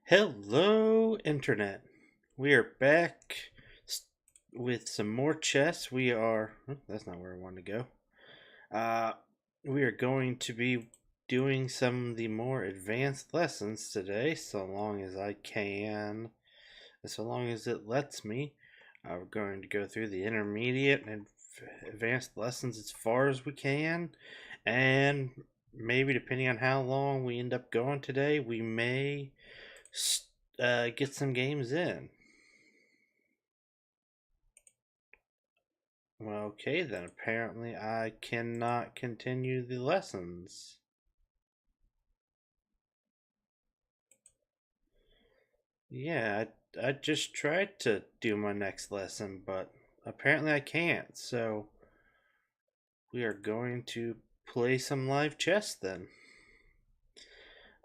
Hello, Internet. We are back with some more chess. That's not where I want to go. Uh, we are going to be doing some of the more advanced lessons today, so long as I can, so long as it lets me. We're going to go through the intermediate and advanced lessons as far as we can, and maybe depending on how long we end up going today, we may get some games in. Well, okay, then apparently I cannot continue the lessons. Yeah, I just tried to do my next lesson, but apparently I can't. So we are going to play some live chess then.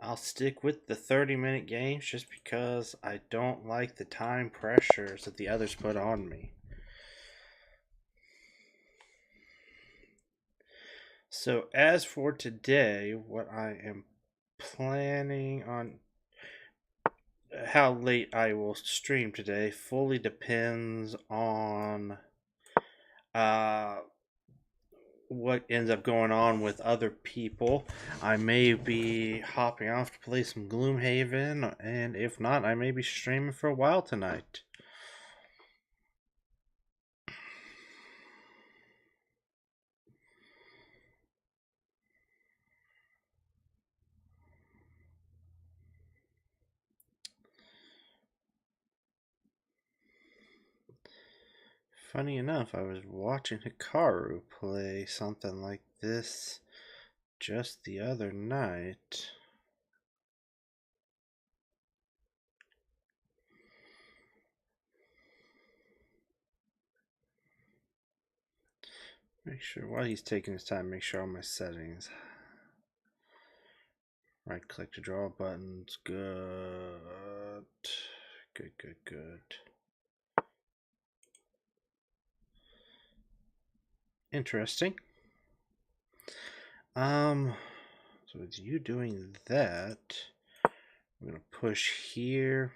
I'll stick with the 30-minute games just because I don't like the time pressures that the others put on me. So as for today, what I am planning on how late I will stream today fully depends on uh, what ends up going on with other people. I may be hopping off to play some Gloomhaven, and if not, I may be streaming for a while tonight. Funny enough, I was watching Hikaru play something like this just the other night. Make sure, while he's taking his time, make sure all my settings. Right click to draw buttons. Good. Good. Interesting. So with you doing that, I'm gonna push here.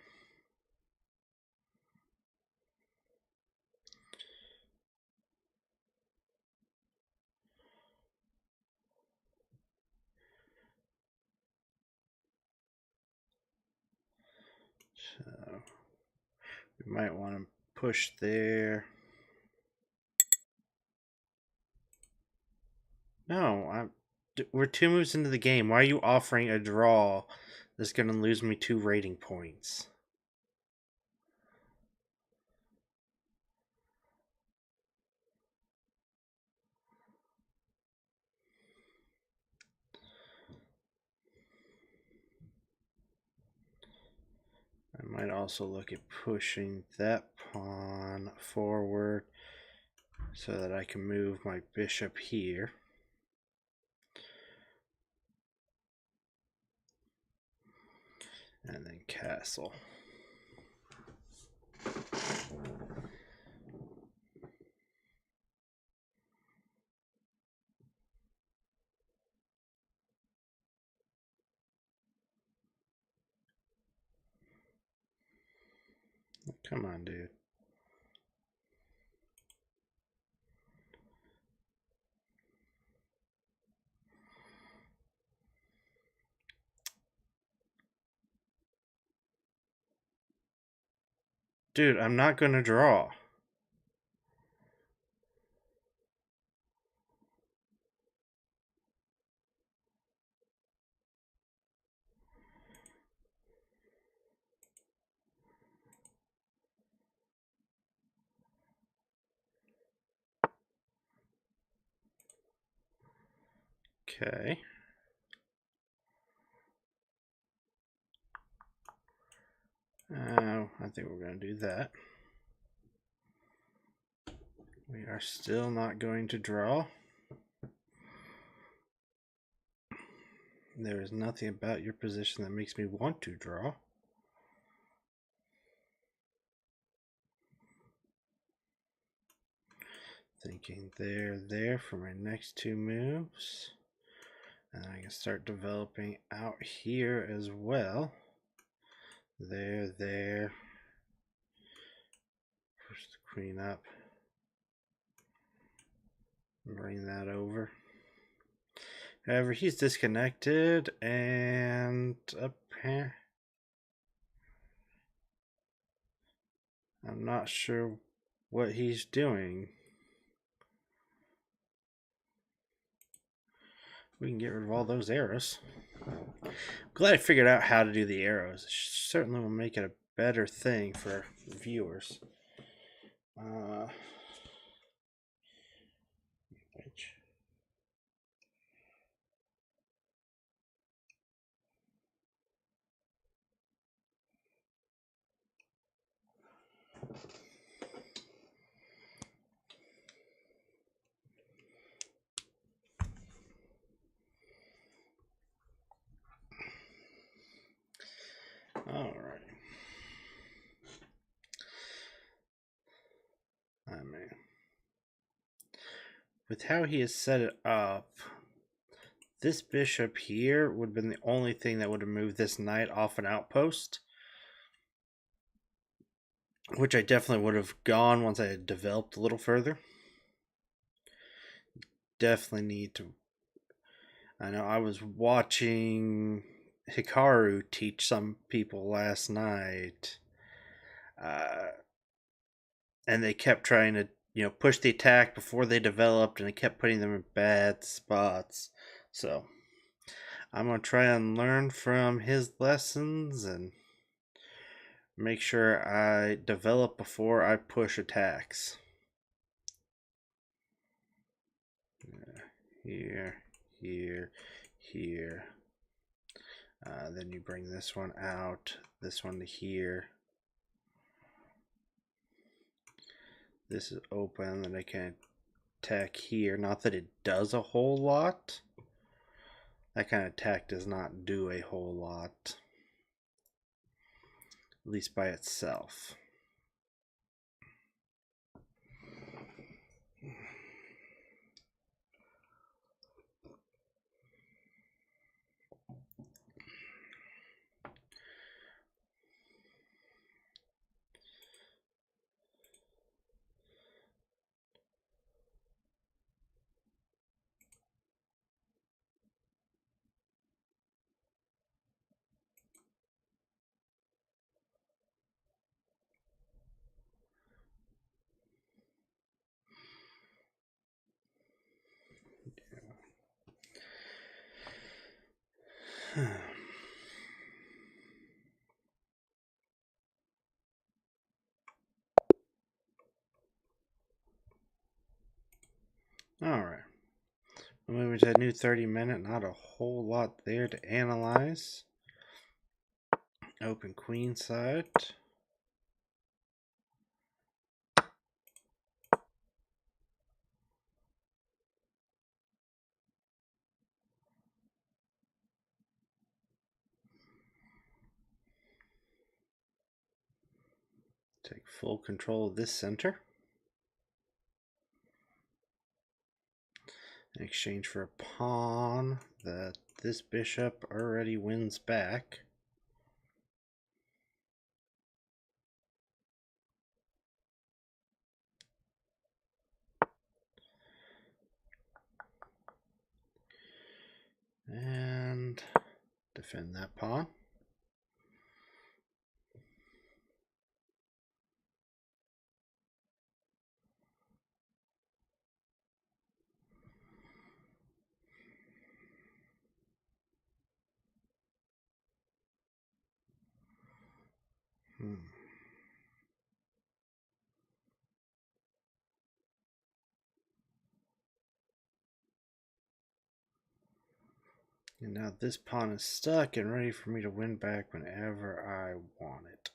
So we might want to push there. No, we're 2 moves into the game. Why are you offering a draw that's gonna lose me 2 rating points? I might also look at pushing that pawn forward so that I can move my bishop here. And then castle. Come on, dude. Dude, I'm not gonna draw. Okay. I think we're going to do that. We are still not going to draw. There is nothing about your position that makes me want to draw. Thinking there for my next 2 moves. And I can start developing out here as well. There. Push the queen up. Bring that over. However, he's disconnected and up here. I'm not sure what he's doing. We can get rid of all those arrows. I'm glad I figured out how to do the arrows. It certainly will make it a better thing for viewers. Which? All right. I mean, with how he has set it up, this bishop here would have been the only thing that would have moved this knight off an outpost, which I definitely would have gone once I had developed a little further. Definitely need to. I know I was watching Hikaru teach some people last night, and they kept trying to push the attack before they developed, and it kept putting them in bad spots. So I'm gonna try and learn from his lessons and make sure I develop before I push attacks. Here. Then you bring this one out, this one to here. This is open, and I can attack here. Not that it does a whole lot. That kind of attack does not do a whole lot, at least by itself. Alright. We're moving to a new 30-minute. Not a whole lot there to analyze. Open queen side. Take full control of this center. In exchange for a pawn that this bishop already wins back. And defend that pawn. And now this pawn is stuck and ready for me to win back whenever I want it.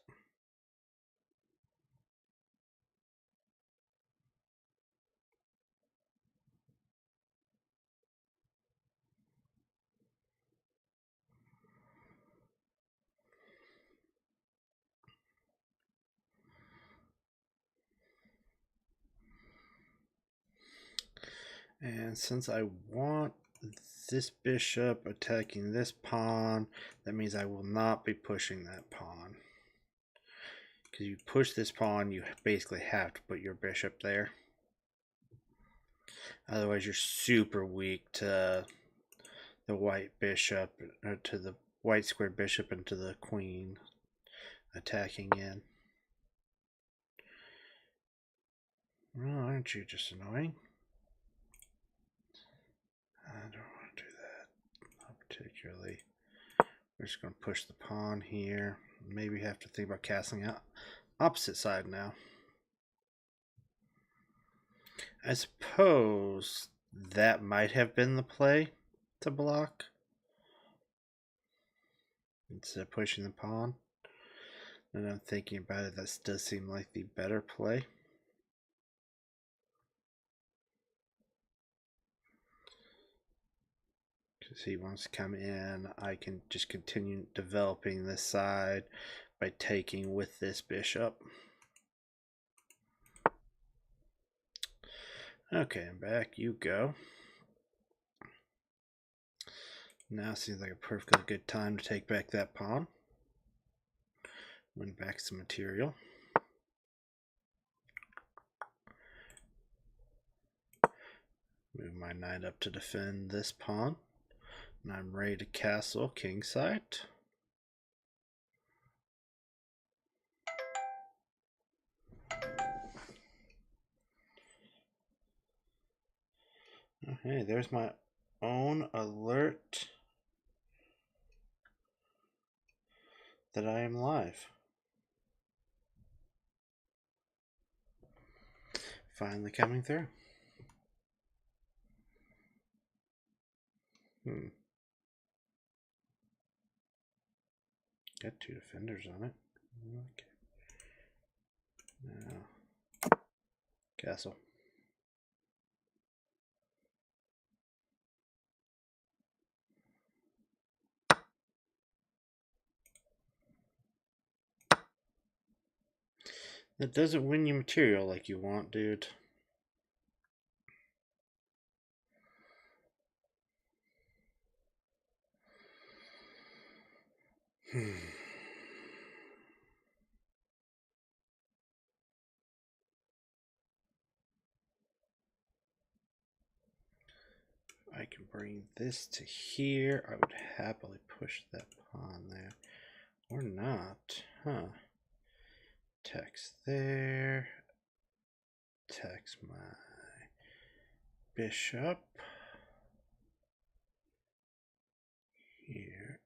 And since I want this bishop attacking this pawn, that means I will not be pushing that pawn. Because you push this pawn, you basically have to put your bishop there. Otherwise, you're super weak to the white bishop, or to the white square bishop, and to the queen attacking in. Well, aren't you just annoying? I don't want to do that. Not particularly. We're just going to push the pawn here. Maybe have to think about castling out opposite side now. I suppose that might have been the play to block instead of pushing the pawn. And I'm thinking about it, that does seem like the better play. Because he wants to come in, I can just continue developing this side by taking with this bishop. Okay, I'm back. You go. Now seems like a perfectly good time to take back that pawn. Win back some material. Move my knight up to defend this pawn. And I'm ready to castle kingside. Okay, there's my own alert that I am live. Finally coming through. Got two defenders on it. Okay. Now, castle. That doesn't win you material like you want, dude. I can bring this to here. I would happily push that pawn there. Or not. Huh. Text there. Text my bishop. Here.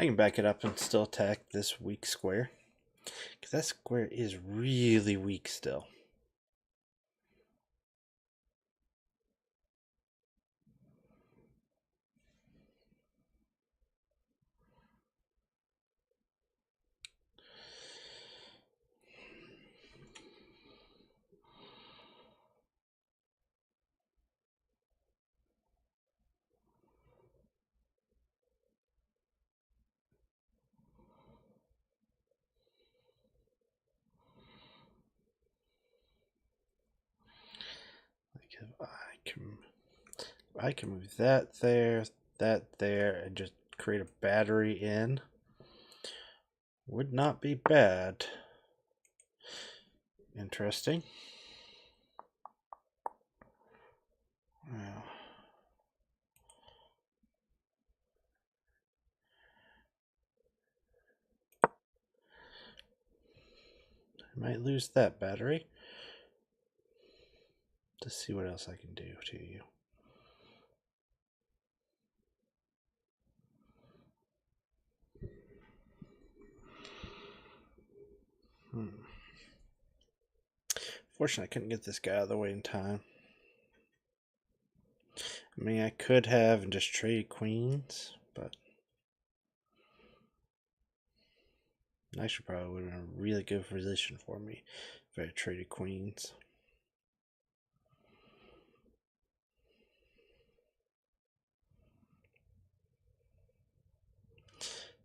I can back it up and still attack this weak square. Because that square is really weak still. I can move that there, and just create a battery in. Would not be bad. Interesting. Well, I might lose that battery. To see what else I can do to you. Fortunately, I couldn't get this guy out of the way in time. I mean, I could have and just trade queens, but actually probably would have been a really good position for me if I had traded queens.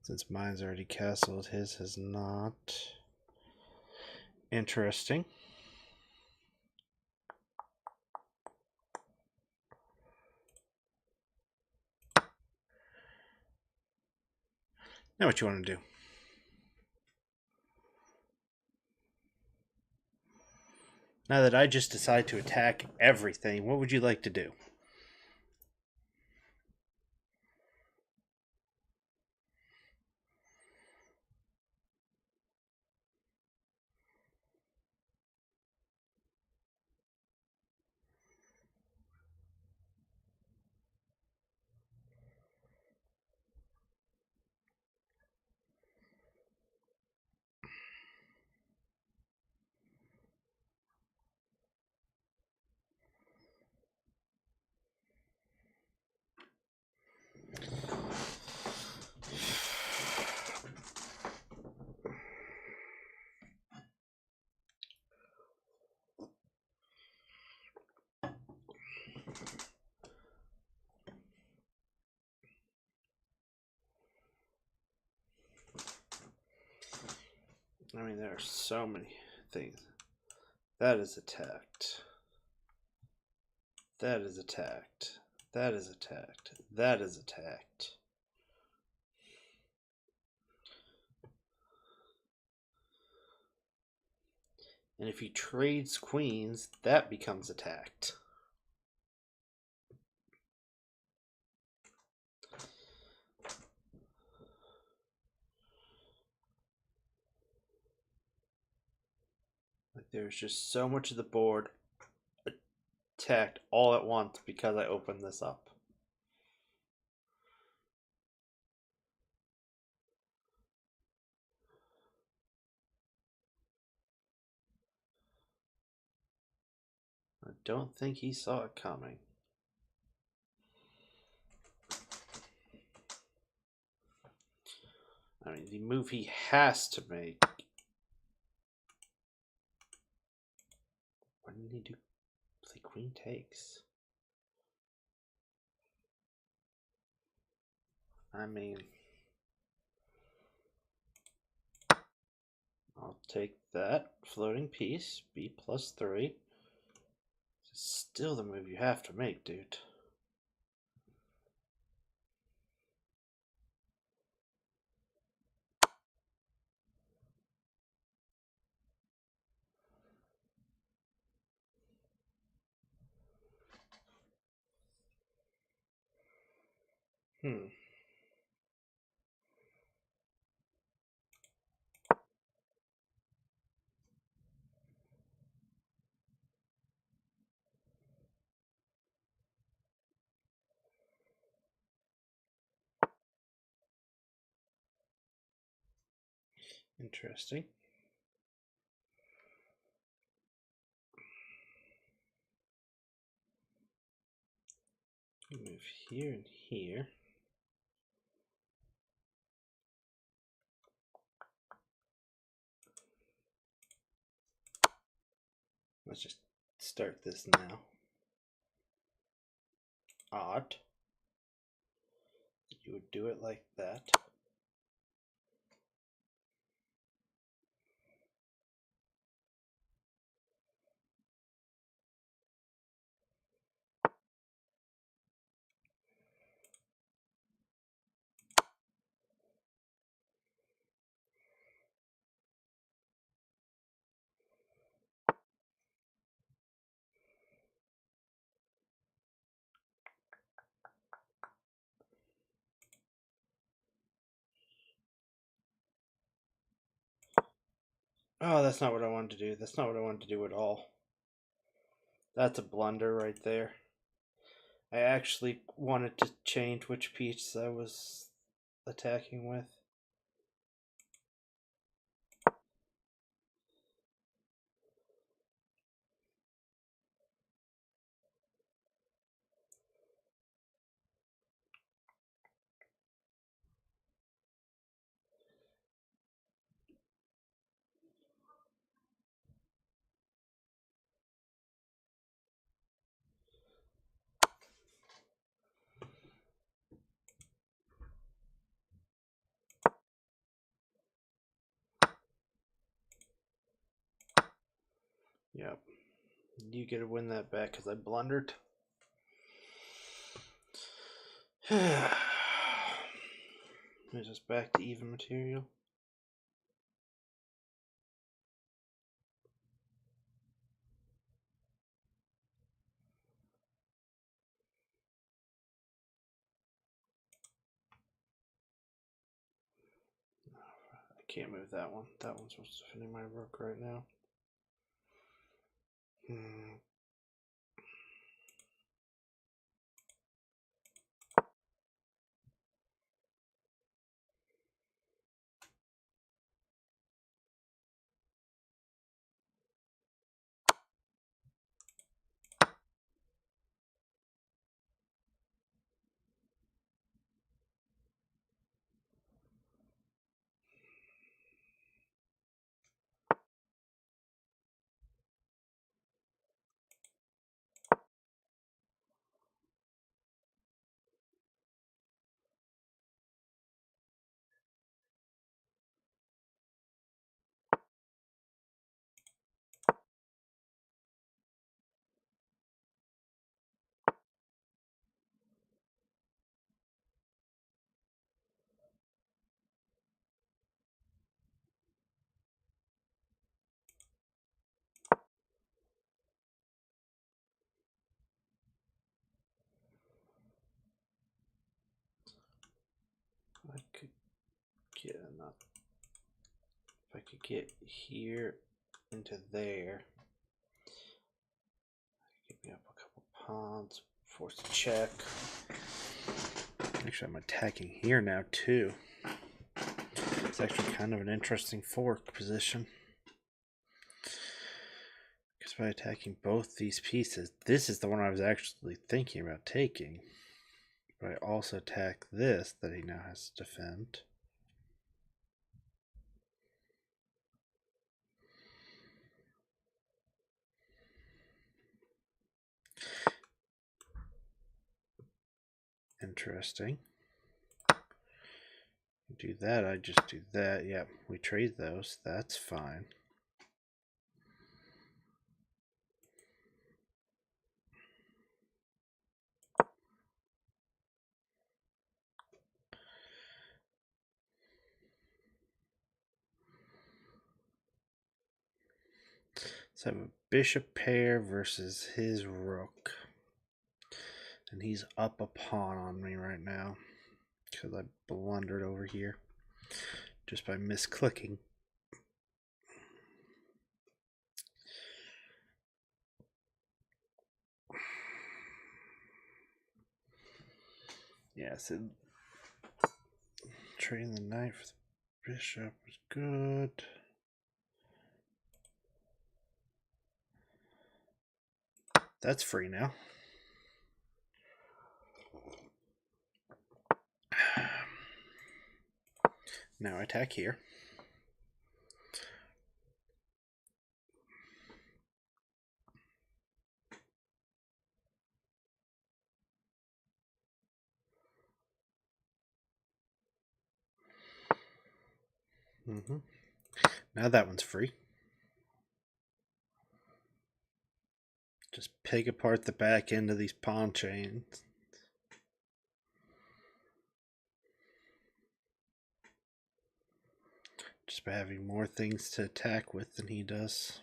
Since mine's already castled, his has not. Interesting. Now what you want to do? Now that I just decide to attack everything, what would you like to do? I mean, there are so many things. That is attacked. That is attacked. That is attacked. That is attacked. And if he trades queens, that becomes attacked. Like there's just so much of the board attacked all at once because I opened this up. I don't think he saw it coming. I mean, the move he has to make. What did he do? Play queen takes. I mean, I'll take that floating piece, B +3. It's still the move you have to make, dude. Interesting. Move here and here. Let's just start this now. Odd. You would do it like that. Oh, that's not what I wanted to do. That's not what I wanted to do at all. That's a blunder right there. I actually wanted to change which piece I was attacking with. Yep. You get to win that back because I blundered. Moves us back to even material. I can't move that one. That one's supposed to finish my rook right now. I could get enough. If I could get here into there, give me up a couple pawns, force a check. Actually, I'm attacking here now too. It's actually kind of an interesting fork position. Because by attacking both these pieces, this is the one I was actually thinking about taking. But I also attack this that he now has to defend. Interesting. Do that, I just do that. Yep, we trade those. That's fine. So I have a bishop pair versus his rook. And he's up a pawn on me right now. Because I blundered over here. Just by misclicking. Yeah, so trading the knight for the bishop is good. That's free now. Now attack here. Now that one's free. Just pick apart the back end of these pawn chains. Just by having more things to attack with than he does.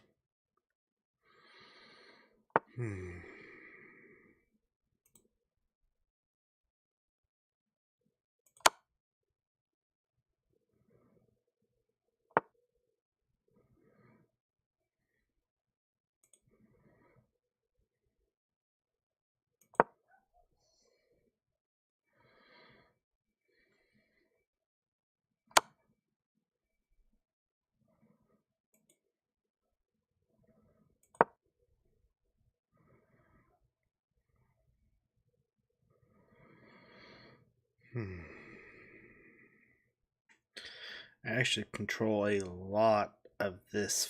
I actually control a lot of this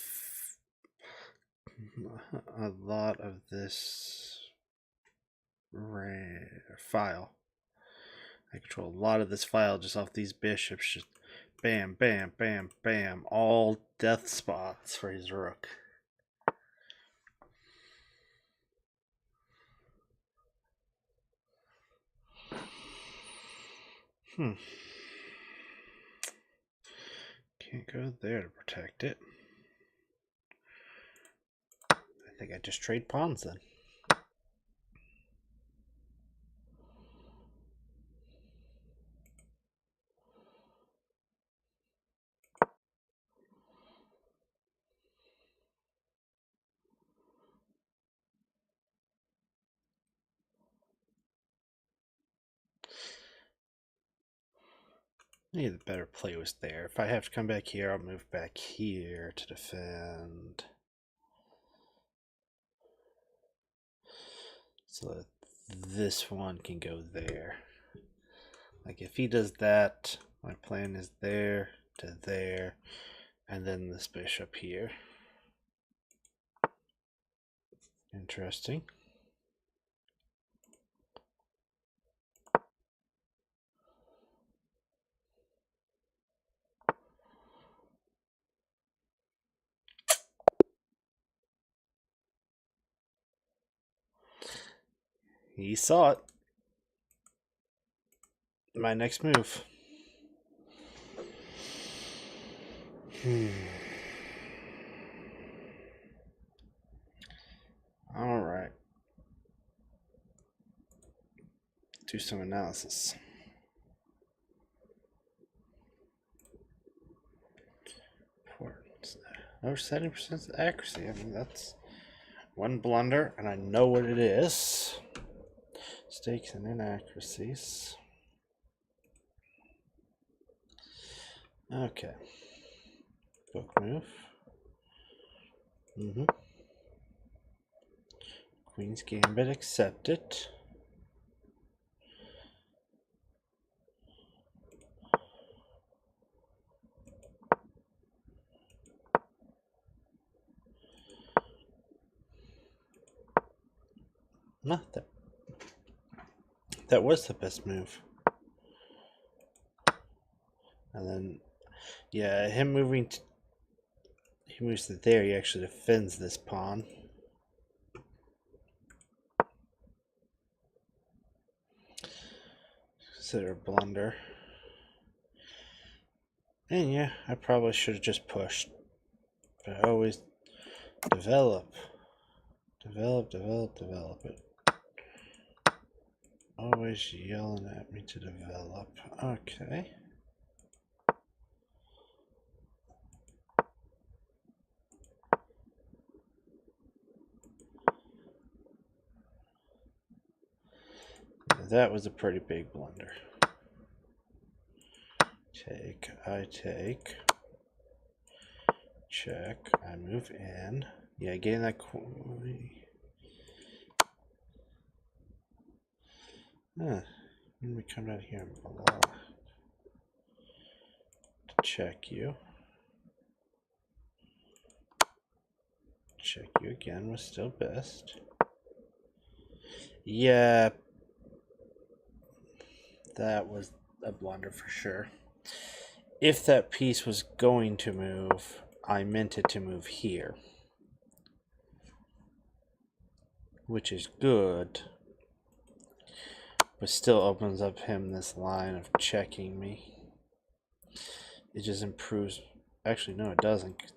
file. I control a lot of this file just off these bishops. Just bam, bam, bam, bam. All death spots for his rook. Can't go there to protect it. I think I just trade pawns then. Maybe the better play was there. If I have to come back here, I'll move back here to defend. So that this one can go there. Like if he does that, my plan is there to there, and then this bishop here. Interesting. He saw it. My next move. All right. Do some analysis. Over 70% accuracy. I mean, that's one blunder, and I know what it is. Mistakes and inaccuracies. Okay. Book move. Queen's Gambit accepted. No, that was the best move. And then, yeah, him moving. He moves to there. He actually defends this pawn. Consider a blunder. And yeah, I probably should have just pushed. But I always develop it. Always yelling at me to develop. Okay. That was a pretty big blunder. I take. Check. I move in. Yeah, getting that coin. Let me come down here and block. To check you. Check you again was still best. Yeah. That was a blunder for sure. If that piece was going to move, I meant it to move here. Which is good. But still opens up him this line of checking me. It just improves. Actually, no, it doesn't.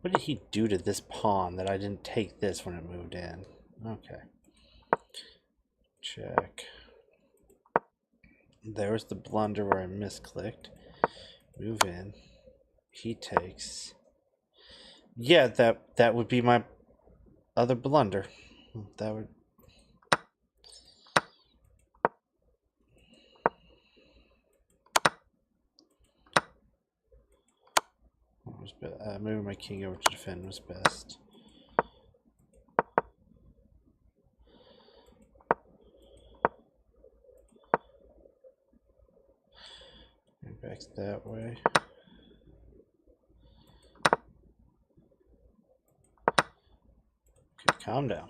What did he do to this pawn that I didn't take this when it moved in? Okay. Check. There was the blunder where I misclicked. Move in. He takes. Yeah, that would be my other blunder. That would. Moving my king over to defend was best. Back that way. Okay, calm down.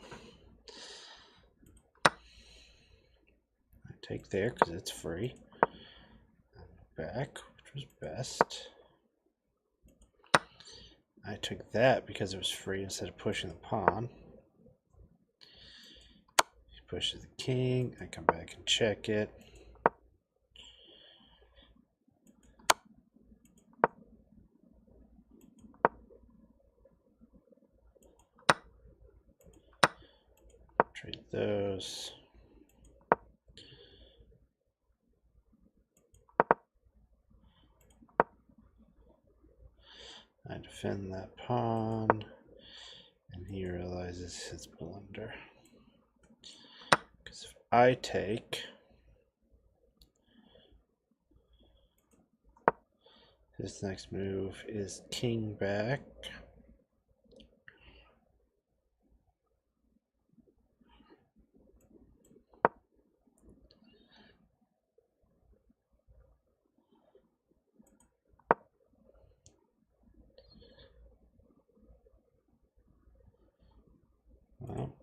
I take there because it's free. Back, which was best. I took that because it was free instead of pushing the pawn. pushes the king. I come back and check it. Trade those. I defend that pawn, and he realizes his blunder. Because if I take, his next move is king back. Well,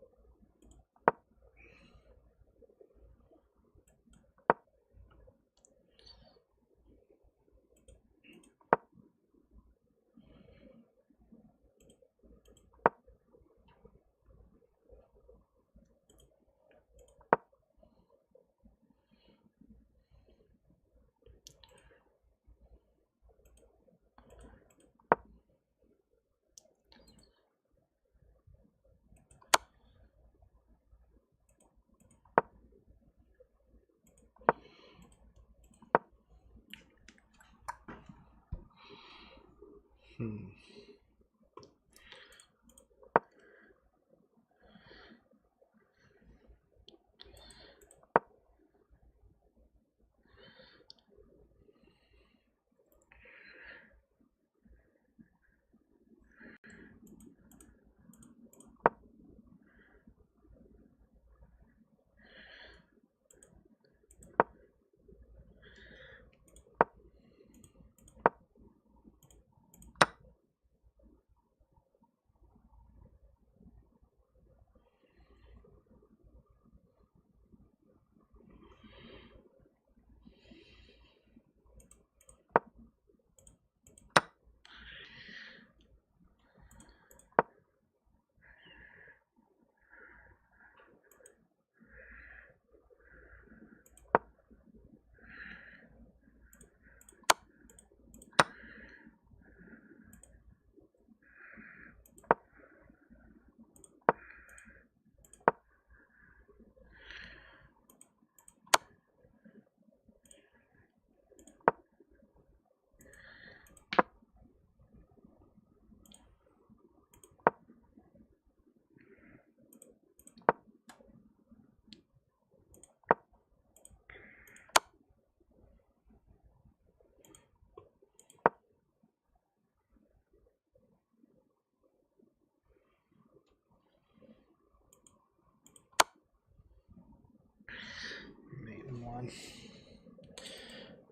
mate in one.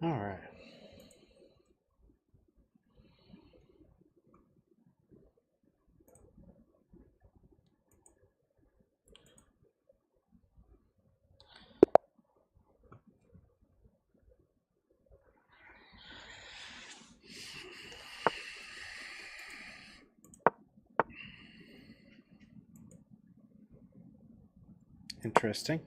All right. Interesting.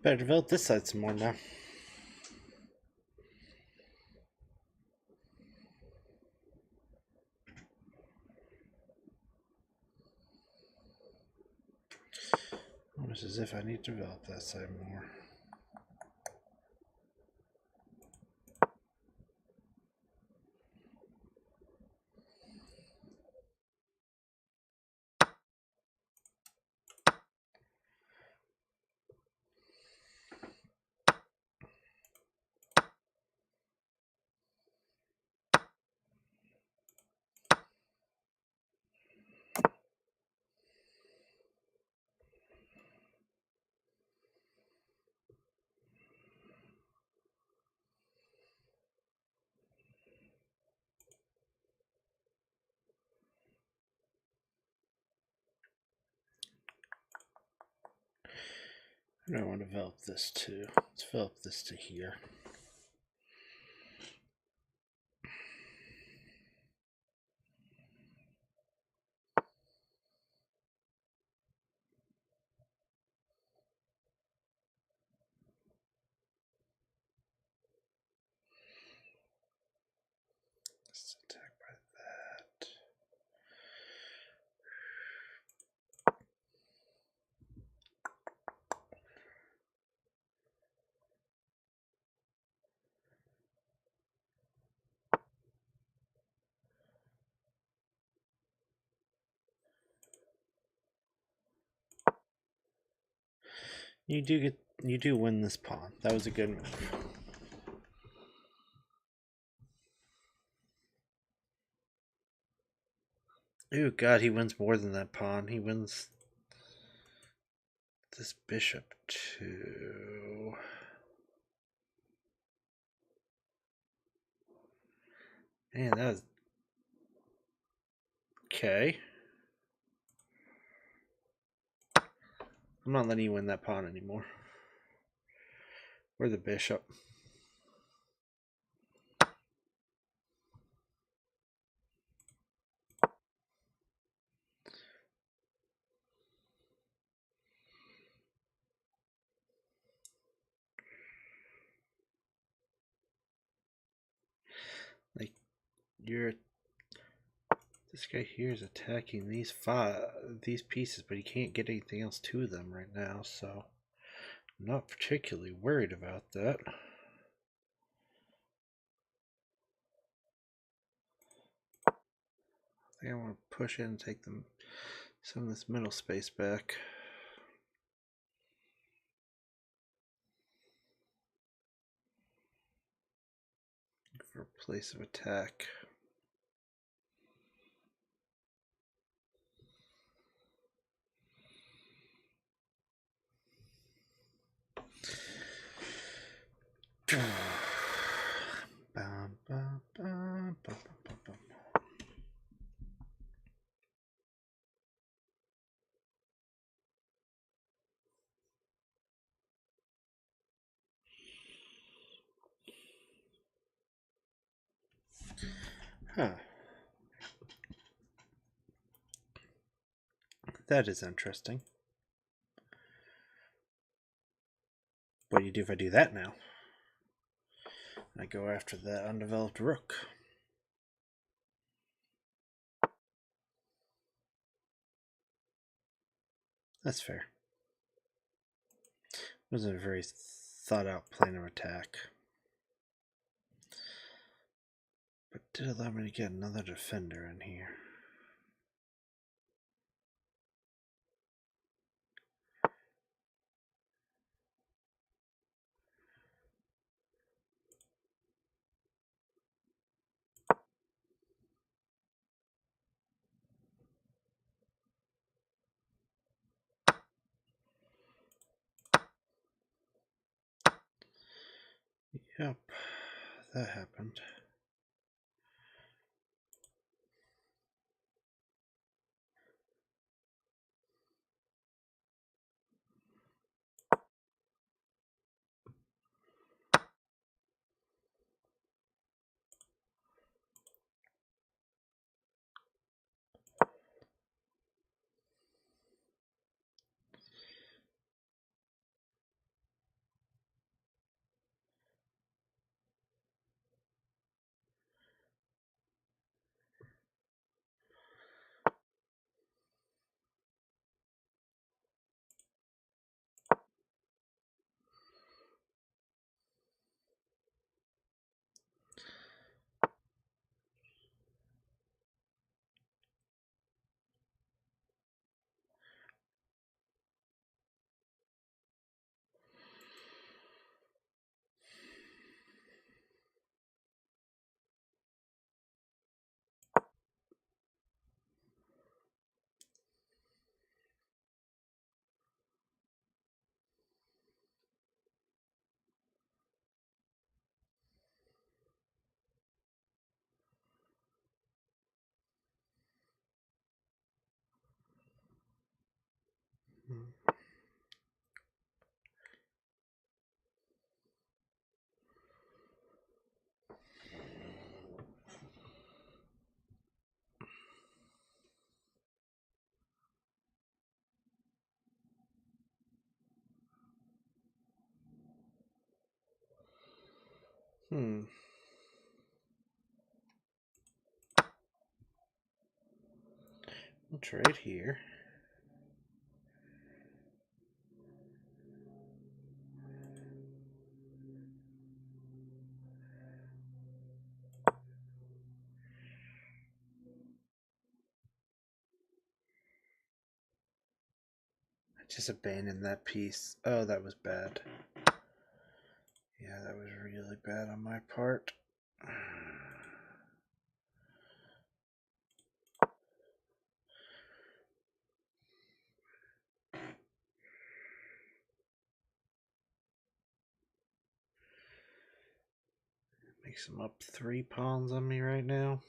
Better develop this side some more now. Almost as if I need to develop that side more. I want to develop this too. Let's develop this to here. Let's attack by that. You do win this pawn. That was a good move. Ooh, God, he wins more than that pawn. He wins this bishop too. Man, that was okay. I'm not letting you win that pawn anymore. Or the bishop. Like, this guy here is attacking these pieces, but he can't get anything else to them right now, so I'm not particularly worried about that. I think I want to push in and take some of this middle space back. For a place of attack. Huh. That is interesting. What do you do if I do that now? I go after that undeveloped rook. That's fair. It wasn't a very thought out plan of attack. But it did allow me to get another defender in here. Yep, that happened. We'll trade here. I just abandoned that piece. Oh, that was bad. Yeah, that was really bad on my part. Makes him up 3 pawns on me right now.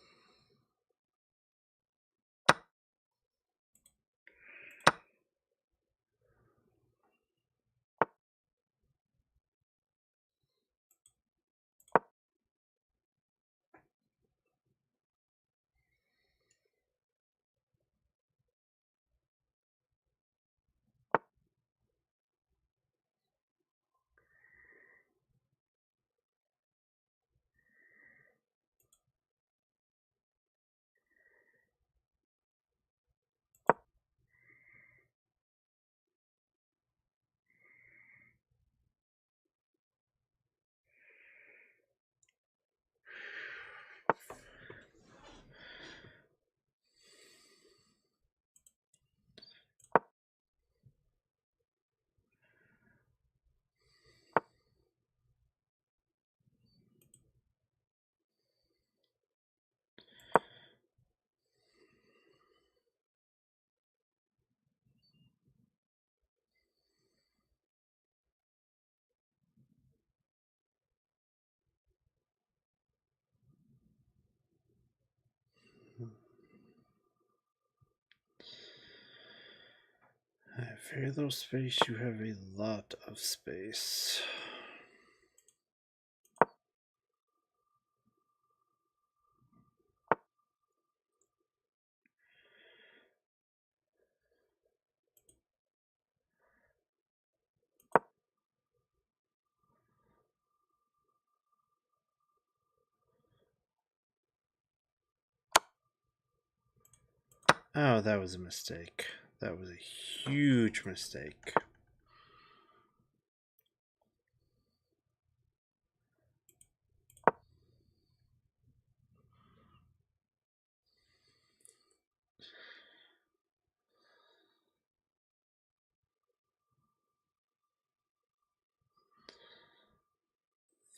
I have very little space. You have a lot of space. Oh, that was a mistake. That was a huge mistake.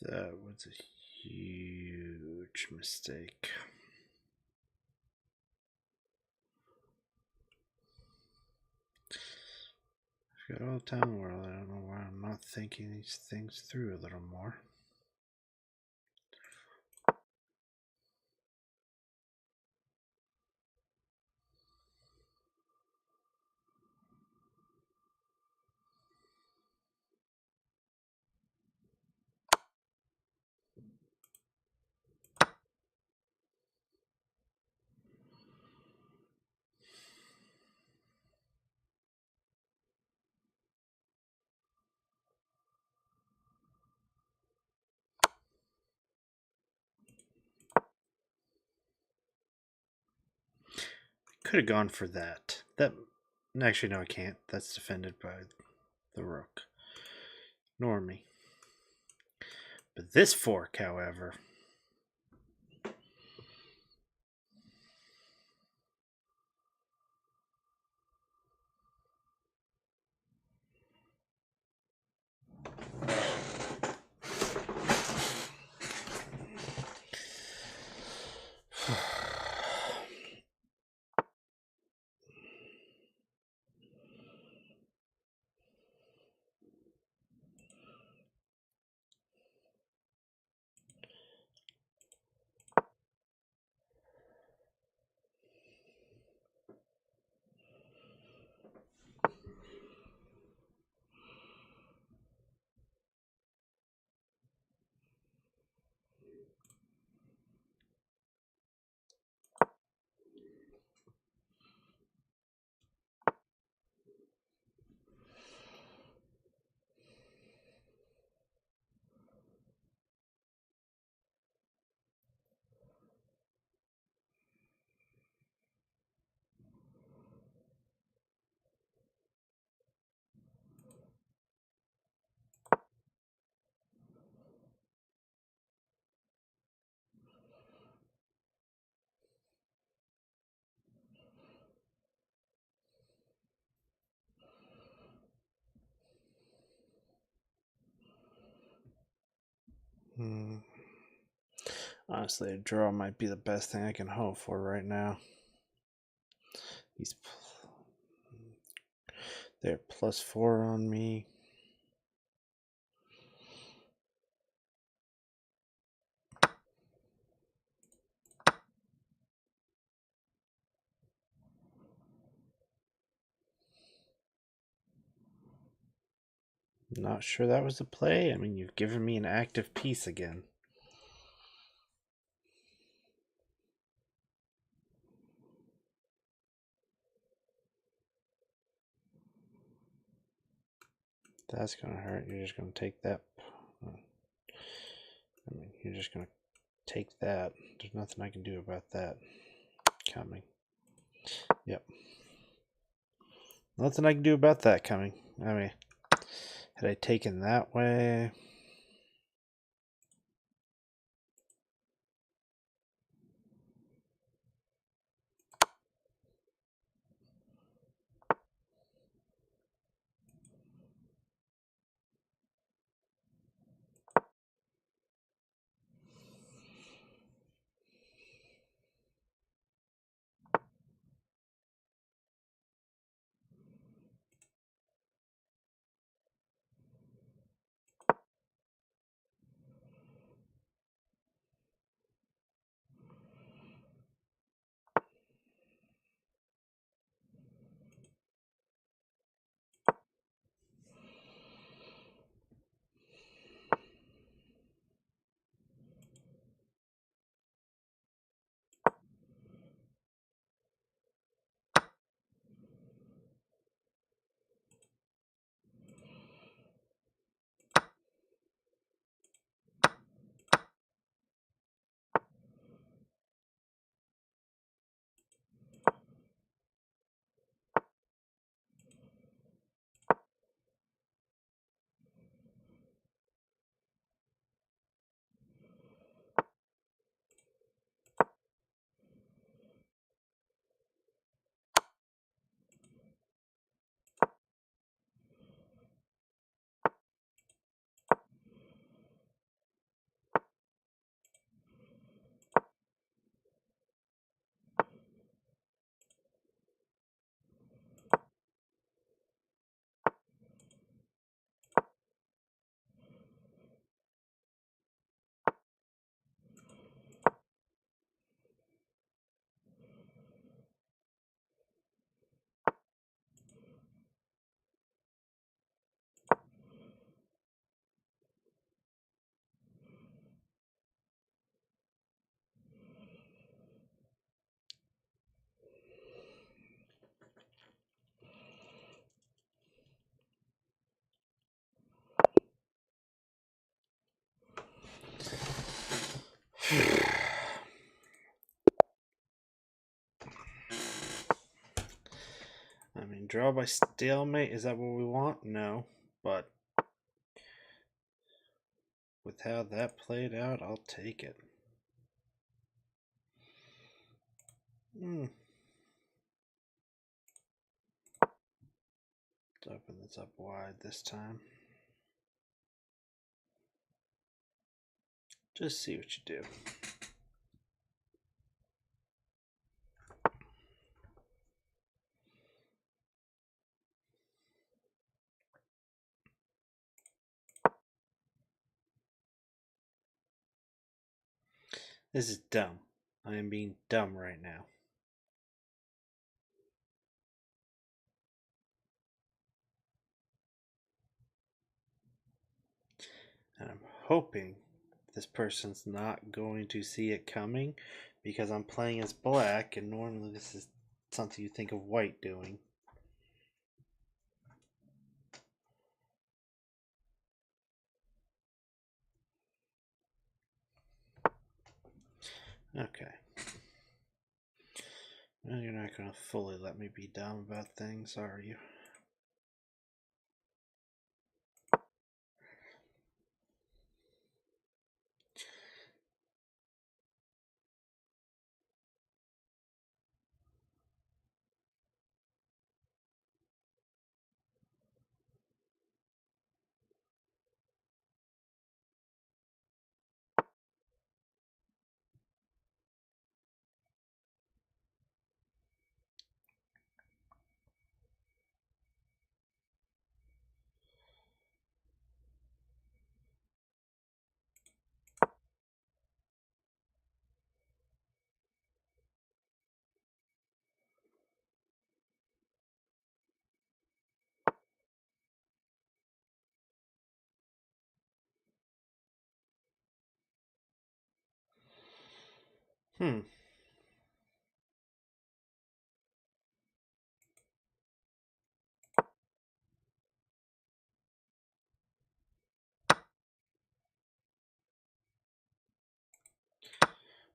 That was a huge mistake. I've got all the time in the world. I don't know why I'm not thinking these things through a little more. Could have gone for that. Actually, no, I can't. That's defended by the rook. Nor me. But this fork, however. Honestly, a draw might be the best thing I can hope for right now. They're +4 on me. Not sure that was a play. I mean, you've given me an active piece again. That's gonna hurt. You're just gonna take that. I mean, you're just gonna take that. There's nothing I can do about that coming. Yep. Nothing I can do about that coming. I mean, had I taken that way. I mean, draw by stalemate, is that what we want? No. But with how that played out, I'll take it. Let's open this up wide this time. Just see what you do. This is dumb. I am being dumb right now. And I'm hoping this person's not going to see it coming because I'm playing as black, and normally this is something you think of white doing. Okay. Well, you're not going to fully let me be dumb about things, are you? Hmm.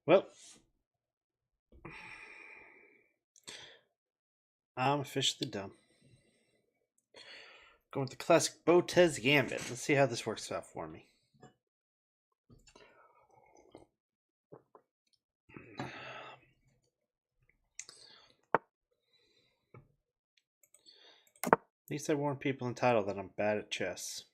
Well, I'm officially done. Going with the classic Botez Gambit. Let's see how this works out for me. At least I warn people in title that I'm bad at chess.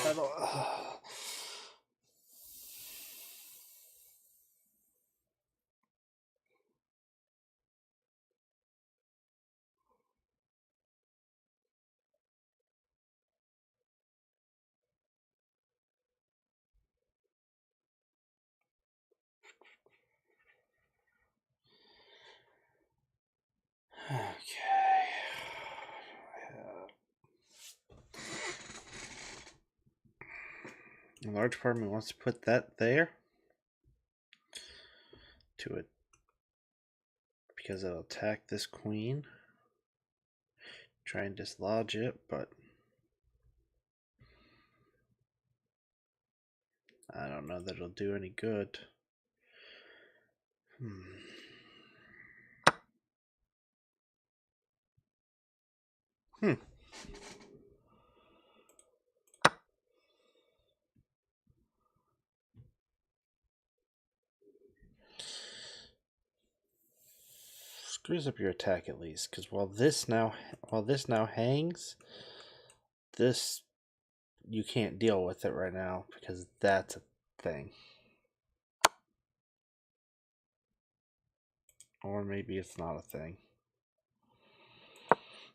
Title. Okay. A large part of me wants to put that there to it because it'll attack this queen. Try and dislodge it, but I don't know that it'll do any good. Hmm. Screws up your attack at least, because while this now hangs, this you can't deal with it right now because that's a thing. Or maybe it's not a thing.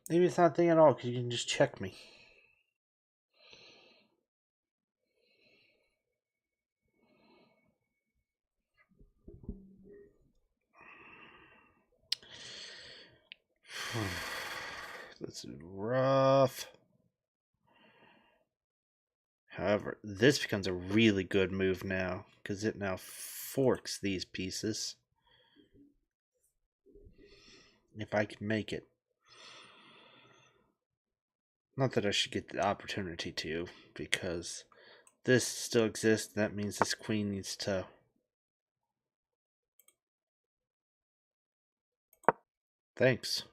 Maybe it's not a thing at all because you can just check me. This is rough. However, this becomes a really good move now because it now forks these pieces. If I can make it. Not that I should get the opportunity to, because this still exists. That means this queen needs to... Thanks.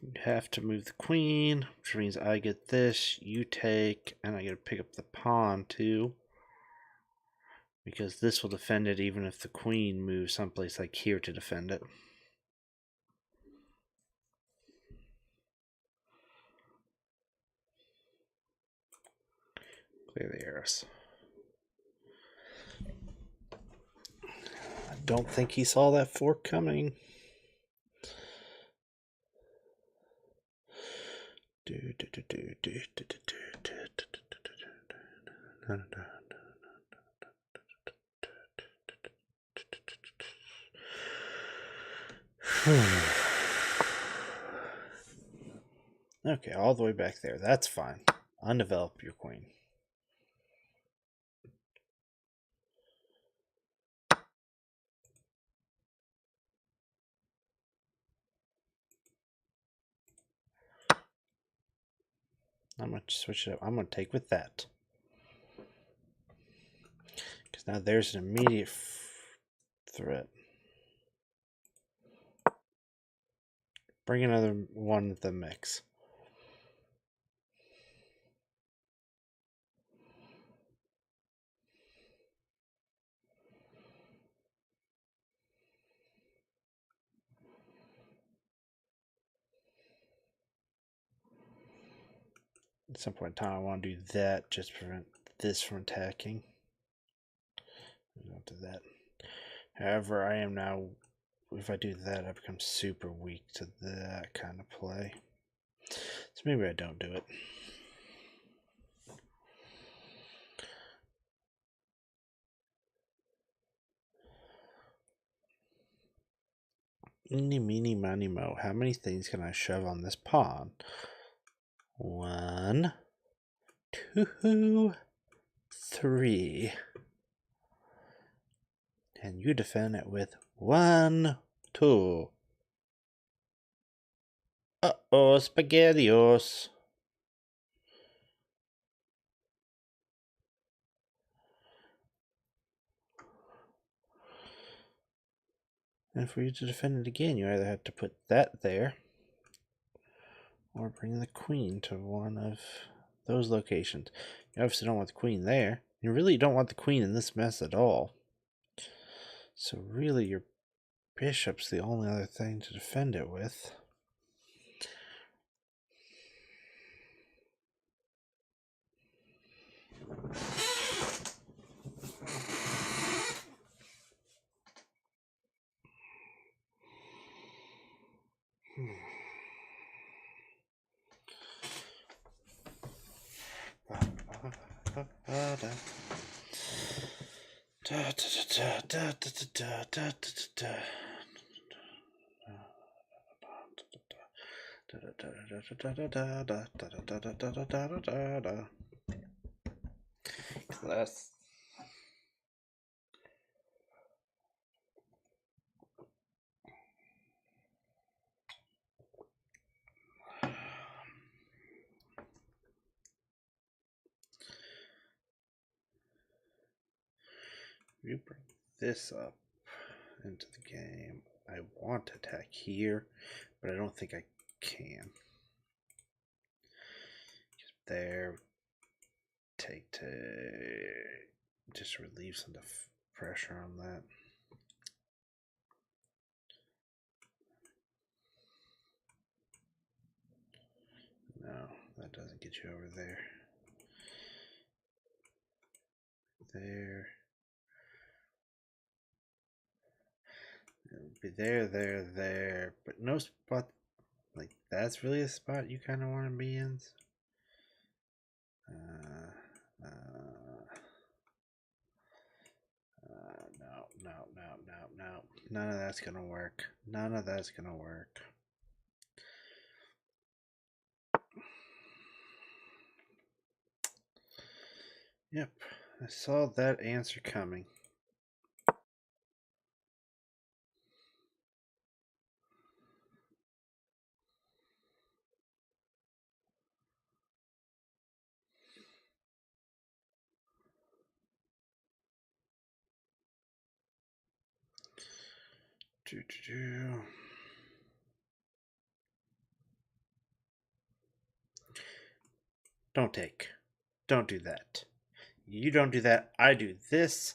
You have to move the queen, which means I get this, you take, and I get to pick up the pawn too. Because this will defend it even if the queen moves someplace like here to defend it. Clear the heiress. I don't think he saw that fork coming. Okay, all the way back there. That's fine. Undevelop your queen. I'm going to switch it up. I'm going to take with that. Because now there's an immediate threat. Bring another one to the mix. At some point in time, I want to do that just to prevent this from attacking. Don't do that. However, I am now, if I do that, I become super weak to that kind of play. So maybe I don't do it. Eeny, meeny, miny, mo. How many things can I shove on this pawn? 1, 2, 3. And you defend it with 1, 2. Uh-oh, SpaghettiOs. And for you to defend it again, you either have to put that there or bring the queen to one of those locations. You obviously don't want the queen there. You really don't want the queen in this mess at all. So really your bishop's the only other thing to defend it with. Class. You bring this up into the game. I want to attack here, but I don't think I can. Just there, take to just relieve some pressure on that. No, that doesn't get you over there. There. It'll be there. But no spot like that's really a spot you kind of want to be in. No. None of that's gonna work. None of that's gonna work. Yep, I saw that answer coming. Don't take. Don't do that. You don't do that. I do this.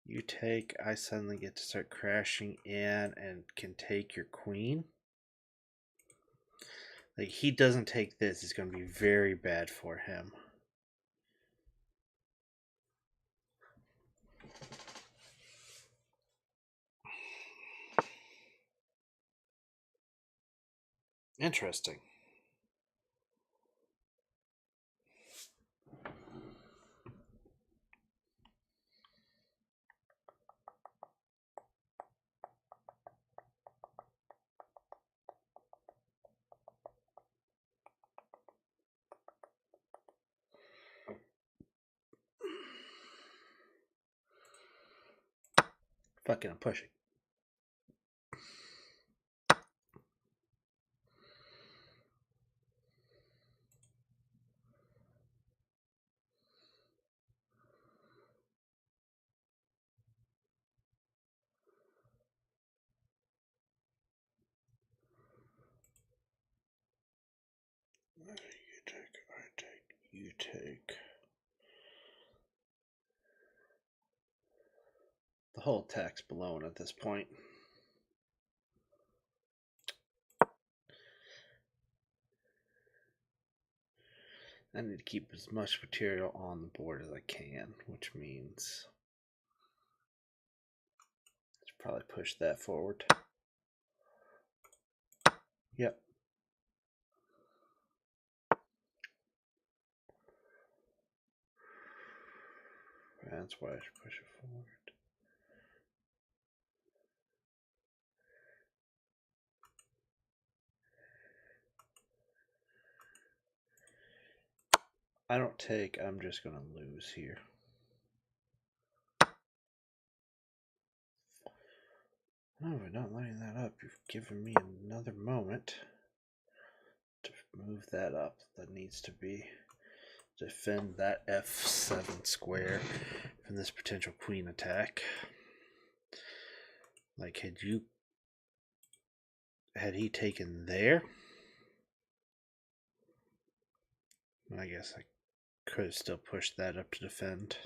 You take. I suddenly get to start crashing in and can take your queen. Like, he doesn't take this. It's going to be very bad for him. Interesting. Fucking, I'm pushing. you take? The whole attack's blown at this point. I need to keep as much material on the board as I can, which means let's probably push that forward. Yep. That's why I should push it forward. I don't take, I'm just going to lose here. No, we're not lining that up. You've given me another moment to move that up. That needs to be defend that F7 square from this potential queen attack. Like, had he taken there, I guess I could have still pushed that up to defend.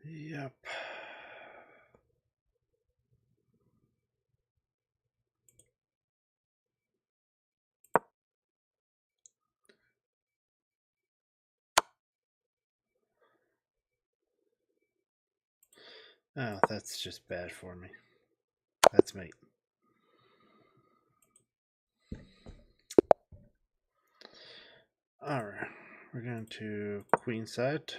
Yep. Oh, that's just bad for me. That's mate. Alright, we're going to queen side.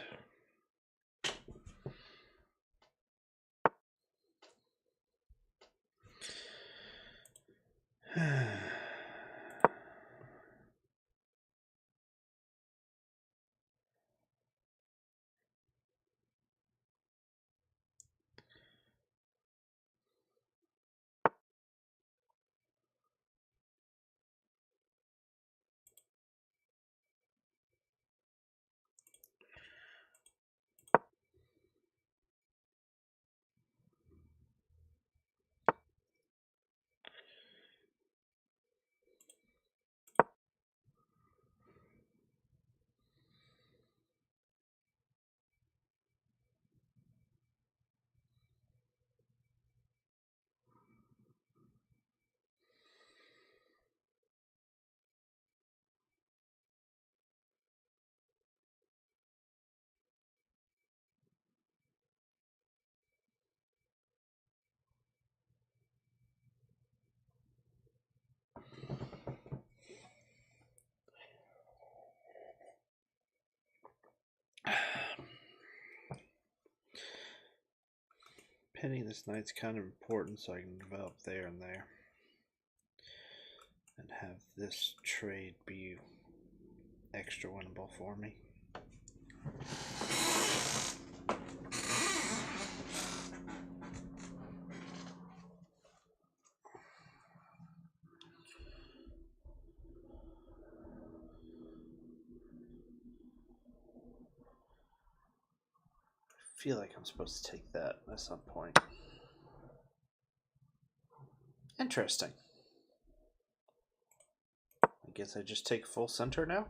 Pinning this knight's kind of important so I can develop there and there. And have this trade be extra winnable for me. I feel like I'm supposed to take that at some point. Interesting. I guess I just take full center now?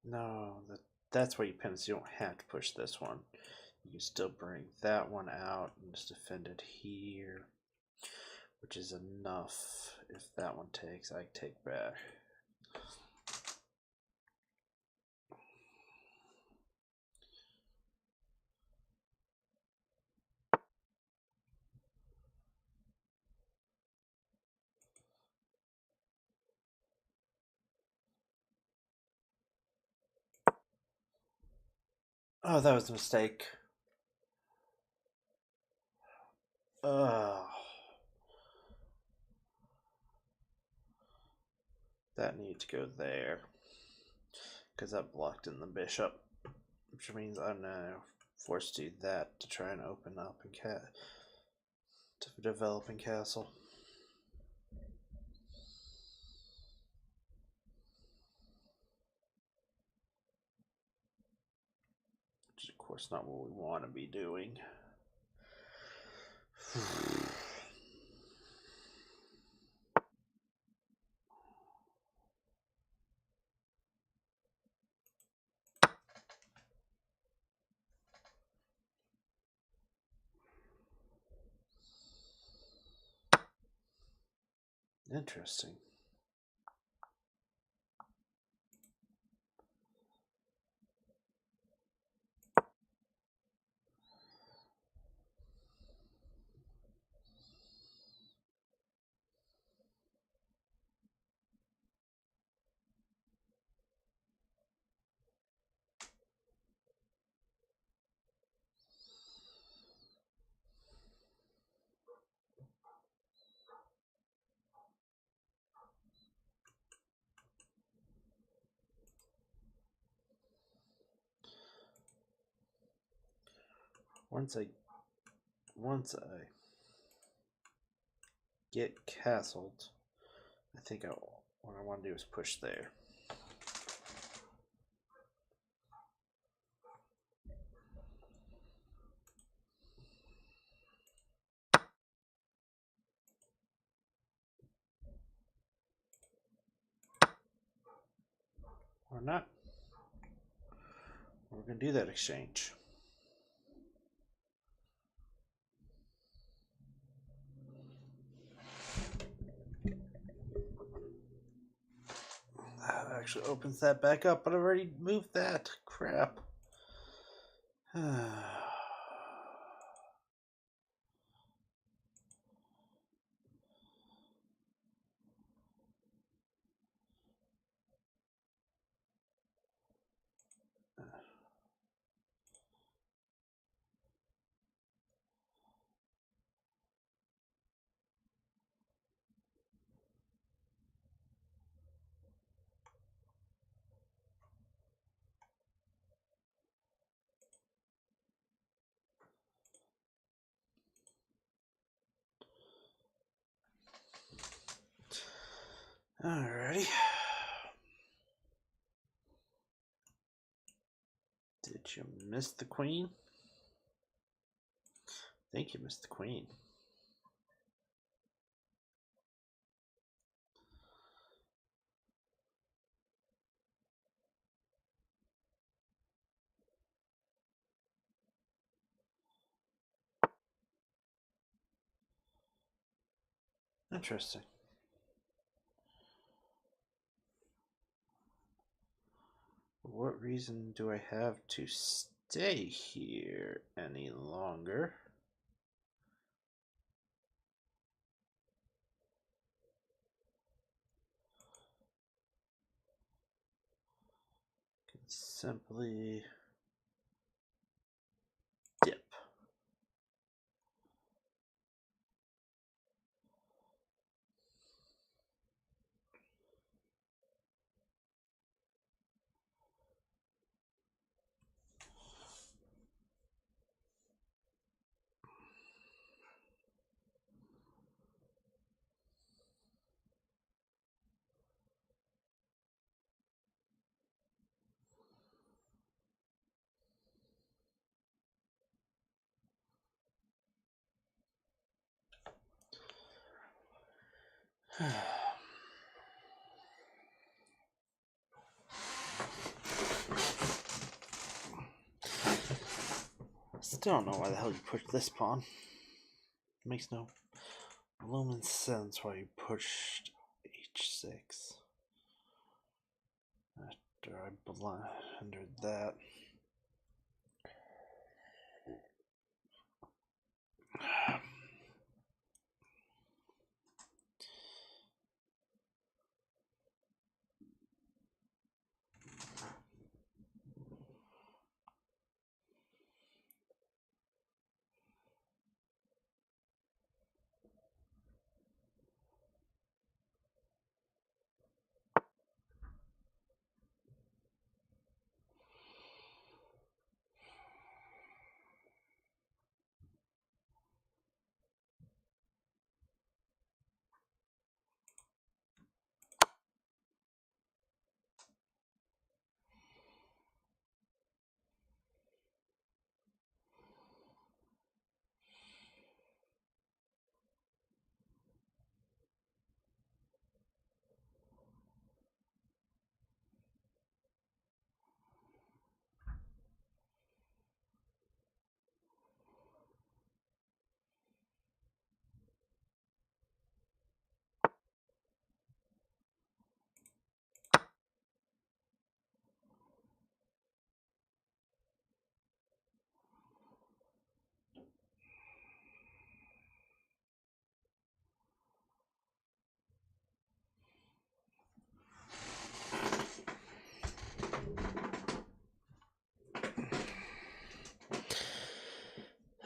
No, that's where you pin, so you don't have to push this one. You can still bring that one out and just defend it here. which is enough. If that one takes, I take back. Oh, that was a mistake. Oh. That needs to go there. Because that blocked in the bishop. Which means I'm now forced to do that to try and open up and to develop in castle. Which is of course not what we want to be doing. Interesting. Once I get castled, I think what I want to do is push there. Or not. We're going to do that exchange. That actually opens that back up, but I already moved that. Crap. Alrighty. Did you miss the queen? I think you missed the queen. Interesting. What reason do I have to stay here any longer? Can simply dip. Still don't know why the hell you pushed this pawn. Makes no luminescence while you pushed H6. After I blundered that.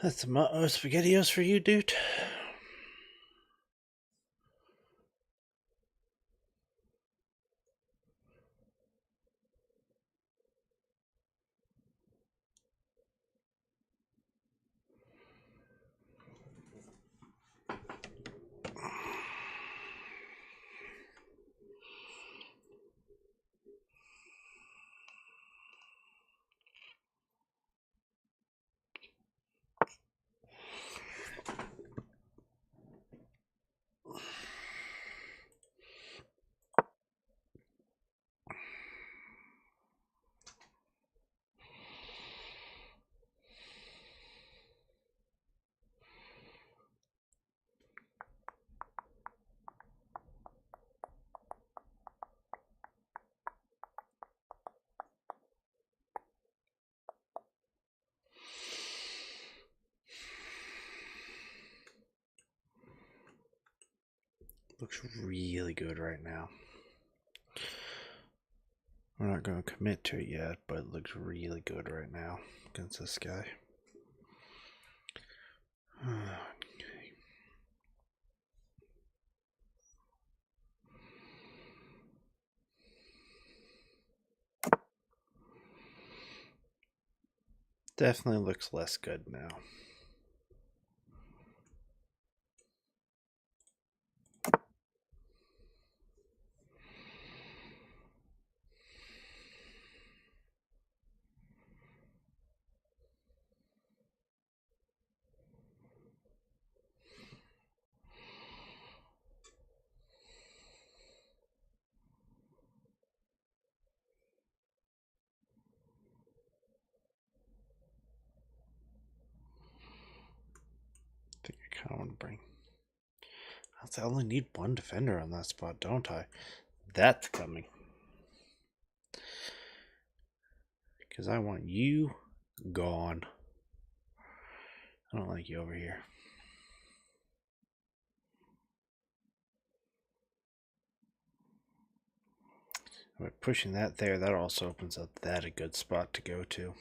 That's some SpaghettiOs for you, dude. Looks really good right now. We're not going to commit to it yet, but it looks really good right now against this guy. Okay. Definitely looks less good now. I think I kind of want to bring... I only need one defender on that spot, don't I? That's coming. Because I want you gone. I don't like you over here. By pushing that there, that also opens up that a good spot to go to.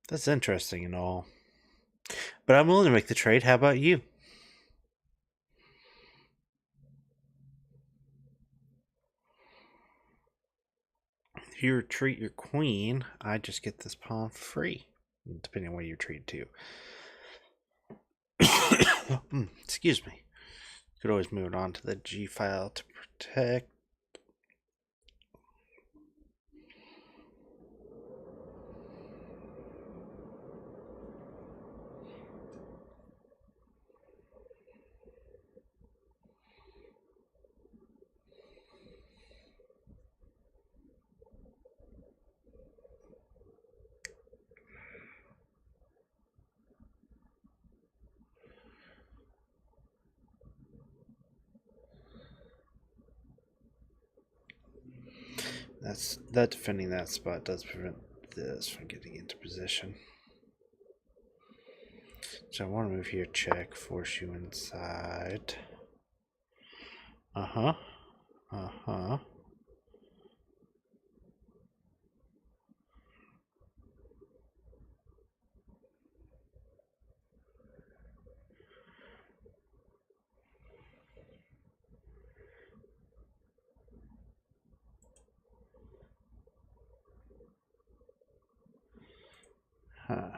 That's interesting and all. But I'm willing to make the trade. How about you? If you retreat your queen, I just get this pawn free. Depending on what you retreat to. Excuse me. You could always move it on to the G file to protect. That defending that spot does prevent this from getting into position. So I want to move here, check, force you inside. Uh-huh. Uh-huh. Huh.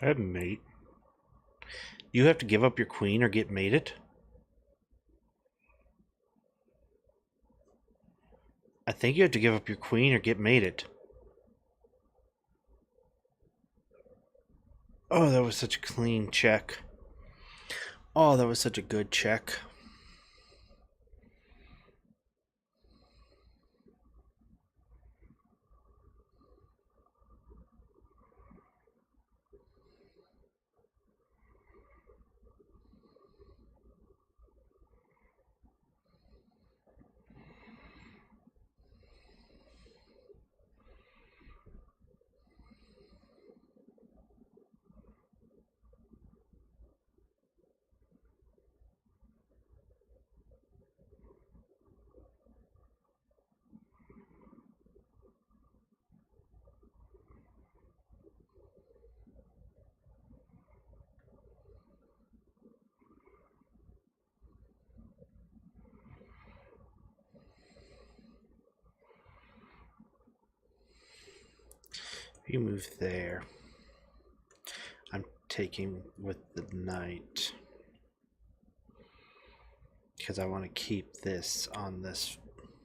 Do I have mate? You have to give up your queen or get mated? I think you have to give up your queen or get mated. Oh, that was such a clean check. Oh, that was such a good check. You move there. I'm taking with the knight because I want to keep this on this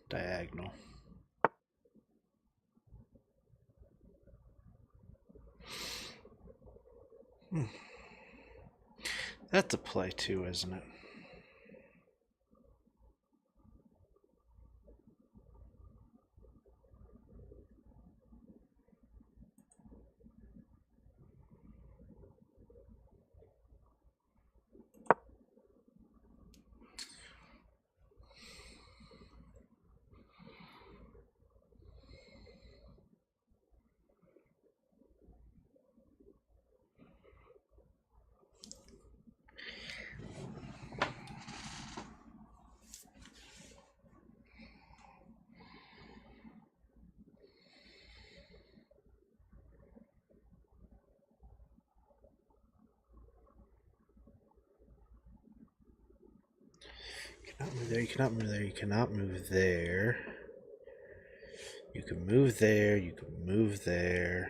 diagonal. That's a play too, isn't it? You cannot move there, you cannot move there, you cannot move there. You can move there, you can move there.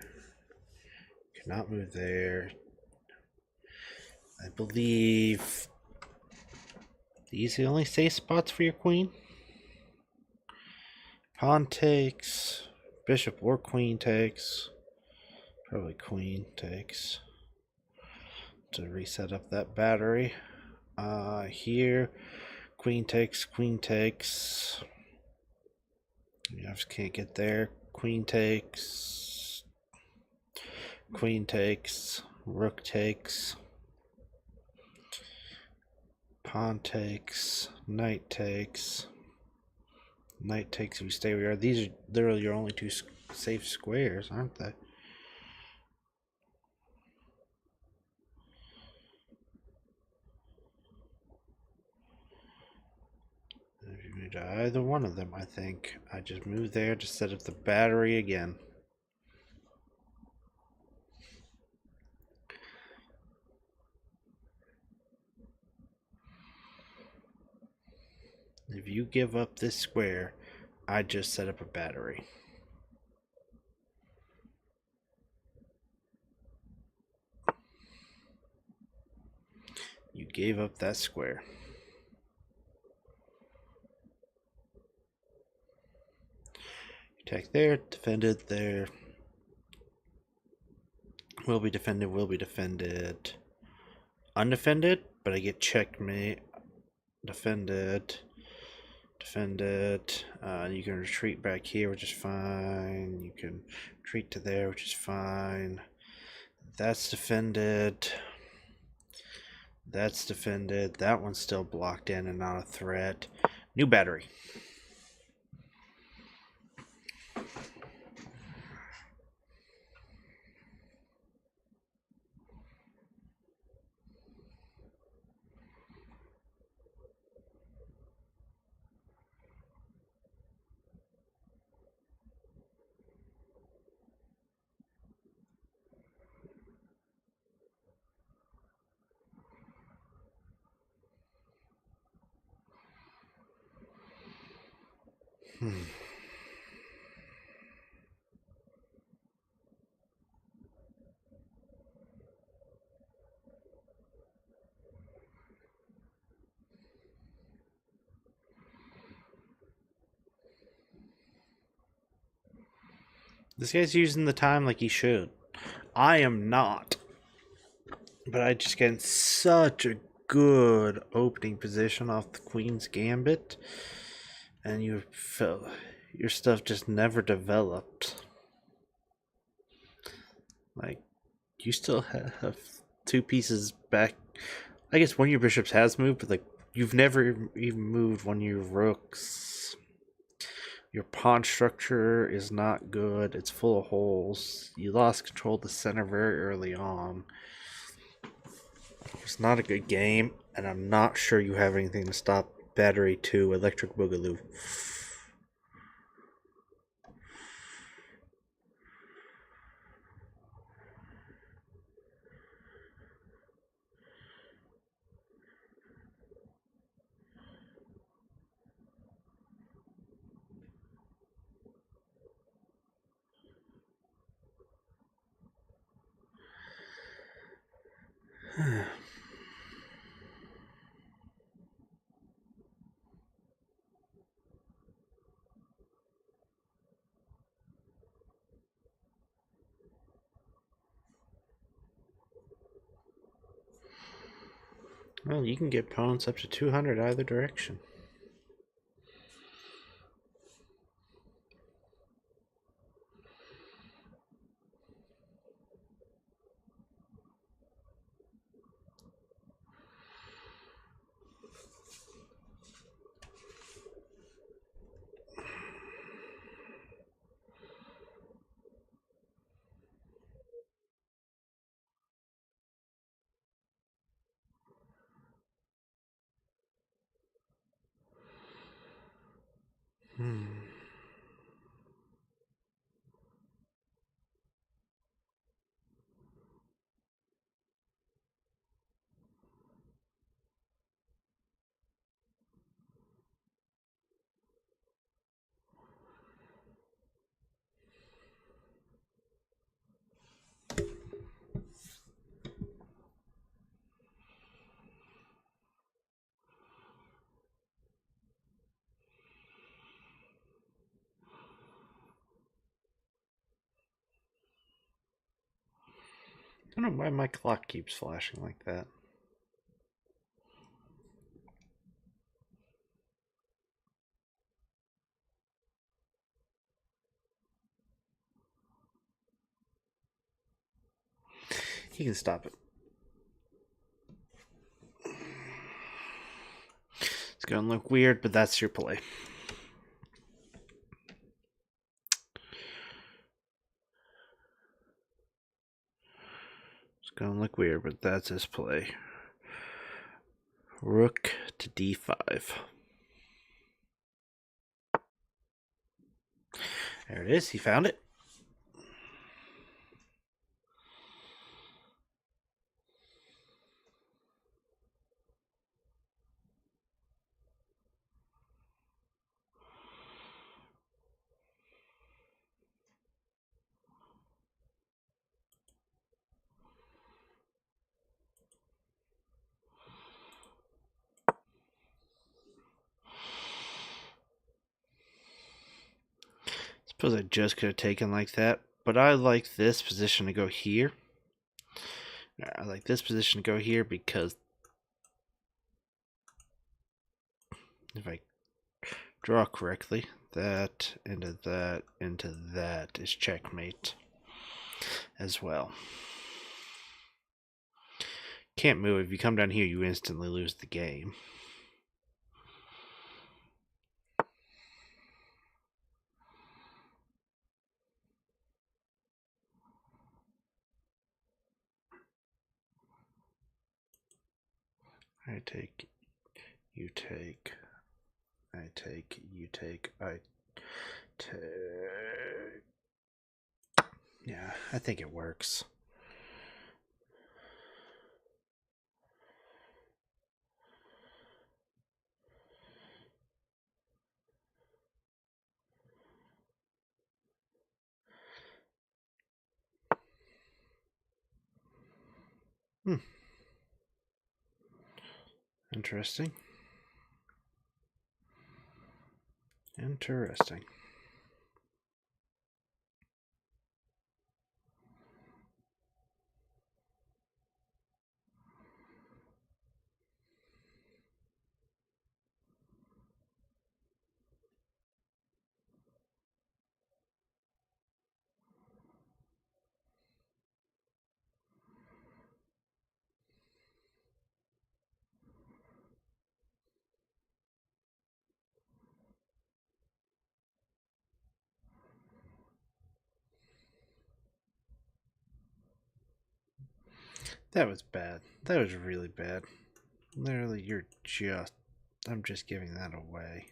You cannot move there. I believe these are the only safe spots for your queen. Pawn takes, bishop or queen takes. Probably queen takes to reset up that battery. Here, queen takes, queen takes. You just can't get there. Queen takes, queen takes, rook takes, pawn takes, knight takes, knight takes if you stay where you are. These are literally your only two safe squares, aren't they? If you move to either one of them, I think I just move there to set up the battery again. If you give up this square, I just set up a battery. You gave up that square. Attack there, defended there. Will be defended, will be defended. Undefended, but I get checkmate. Defended. Defended. You can retreat back here, which is fine. You can retreat to there, which is fine. That's defended. That's defended. That one's still blocked in and not a threat. New battery. This guy's using the time like he should. I am not. But I just get in such a good opening position off the Queen's Gambit. And your stuff just never developed. Like, you still have two pieces back. I guess one of your bishops has moved, but like you've never even moved one of your rooks. Your pawn structure is not good. It's full of holes. You lost control of the center very early on. It's not a good game, and I'm not sure you have anything to stop Battery 2 Electric Boogaloo. Well, you can get pawns up to 200 either direction. I don't know why my clock keeps flashing like that. You can stop it. It's gonna look weird, but that's your play. It's gonna look weird, but that's his play. Rook to d5. There it is. He found it. Suppose I just could have taken like that, but I like this position to go here. I like this position to go here because if I draw correctly, that into that is checkmate as well. Can't move. If you come down here, you instantly lose the game. I take, you take, I take, you take, I take. Yeah, I think it works. Interesting. Interesting. That was bad. That was really bad. Literally, I'm just giving that away.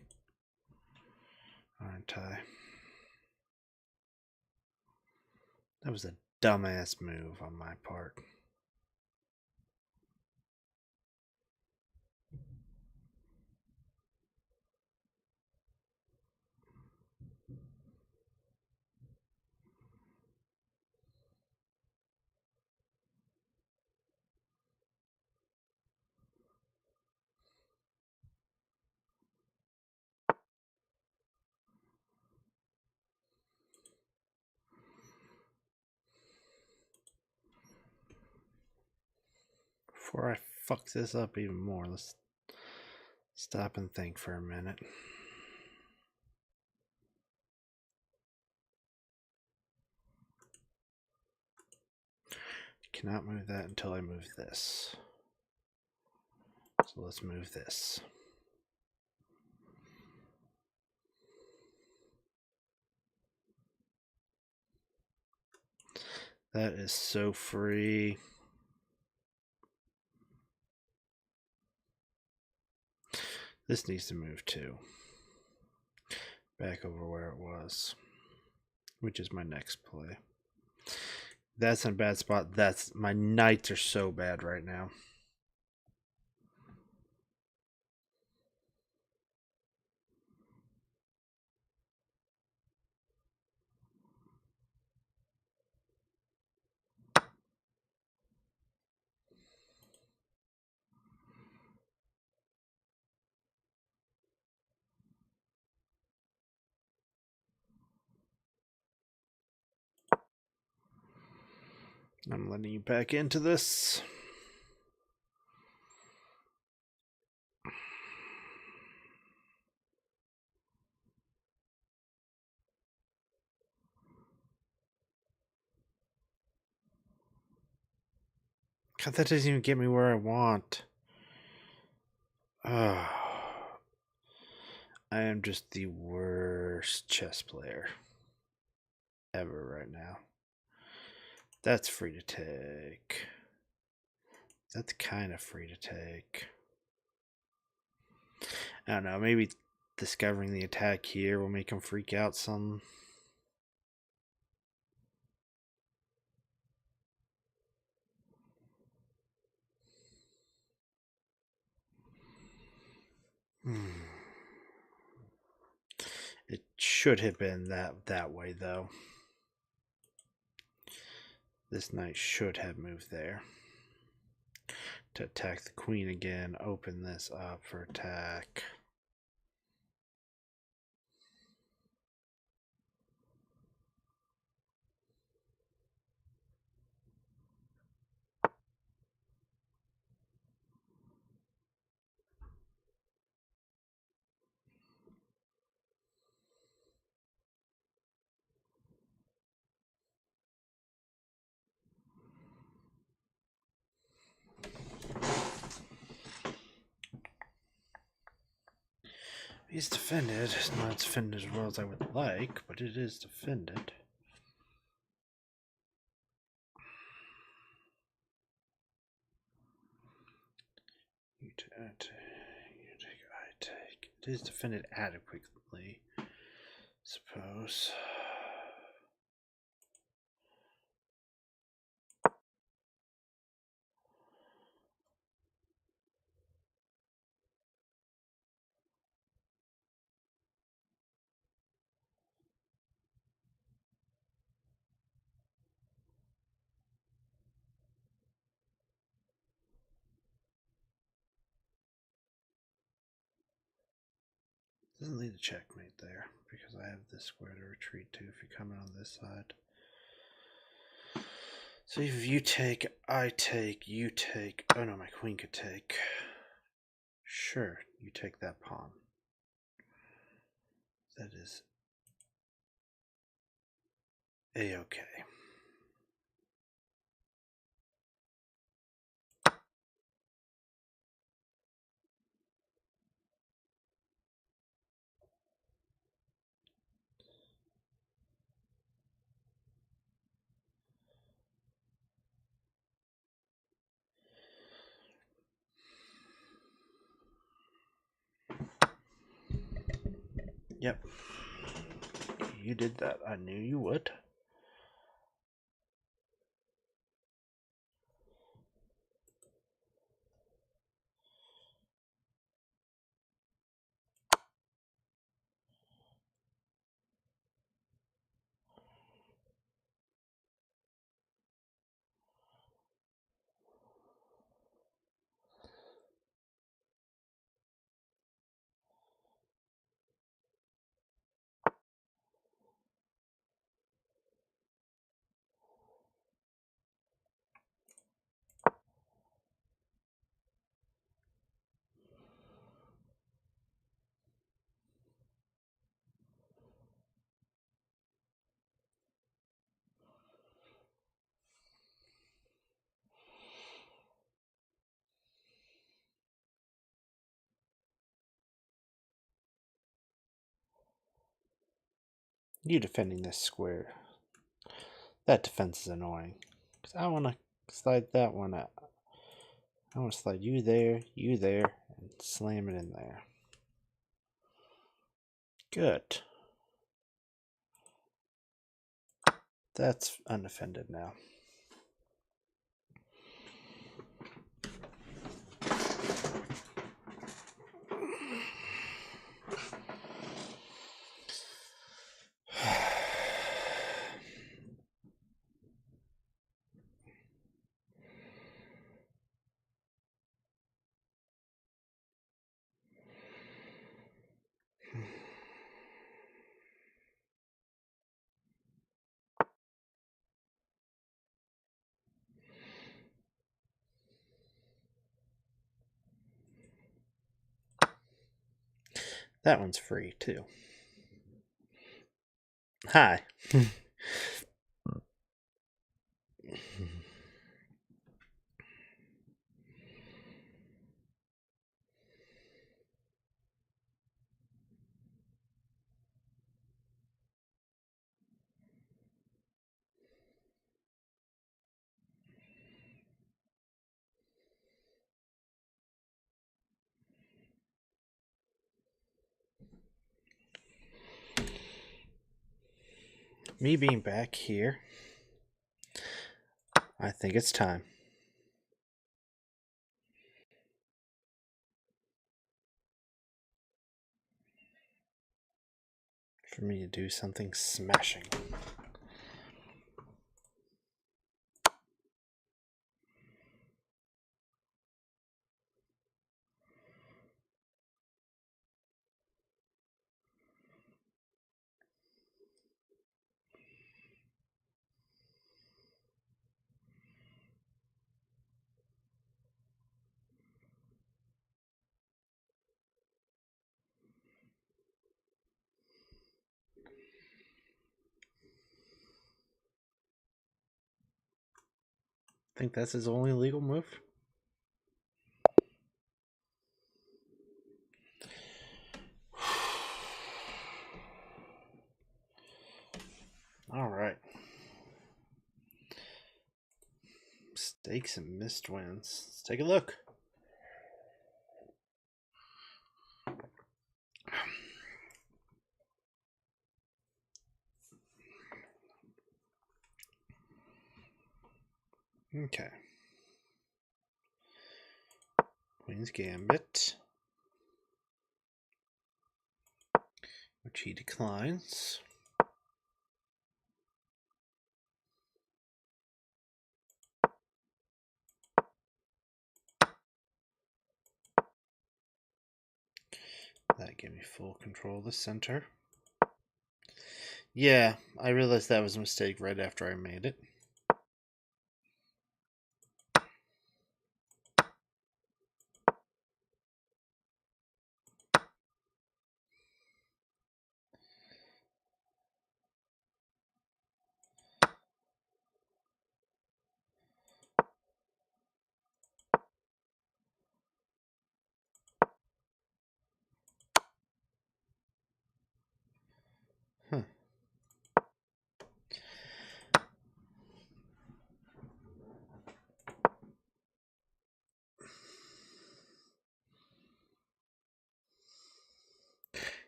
Aren't I? That was a dumbass move on my part. Before I fuck this up even more, let's stop and think for a minute. Cannot move that until I move this. So let's move this. That is so free. This needs to move too. Back over where it was, which is my next play. That's in a bad spot. My knights are so bad right now. I'm letting you back into this. God, that doesn't even get me where I want. Oh, I am just the worst chess player ever right now. That's free to take. That's kind of free to take. I don't know, maybe discovering the attack here will make him freak out some. It should have been that way, though. This knight should have moved there to attack the queen again, open this up for attack. It's defended. It's not defended as well as I would like, but it is defended. You take, I take. It is defended adequately, suppose. Doesn't lead to checkmate there, because I have this square to retreat to if you come in on this side. So if you take, I take, you take. Oh no, my queen could take. Sure, you take that pawn. That is a-okay. Yep. You did that. I knew you would. You defending this square. That defense is annoying. Because I want to slide that one out. I want to slide you there, and slam it in there. Good. That's undefended now. That one's free too. Hi. Me being back here, I think it's time. For me to do something smashing. Think that's his only legal move? Mistakes and missed wins. Let's take a look. Okay. Queen's Gambit, which he declines. That gave me full control of the center. Yeah, I realized that was a mistake right after I made it. Huh.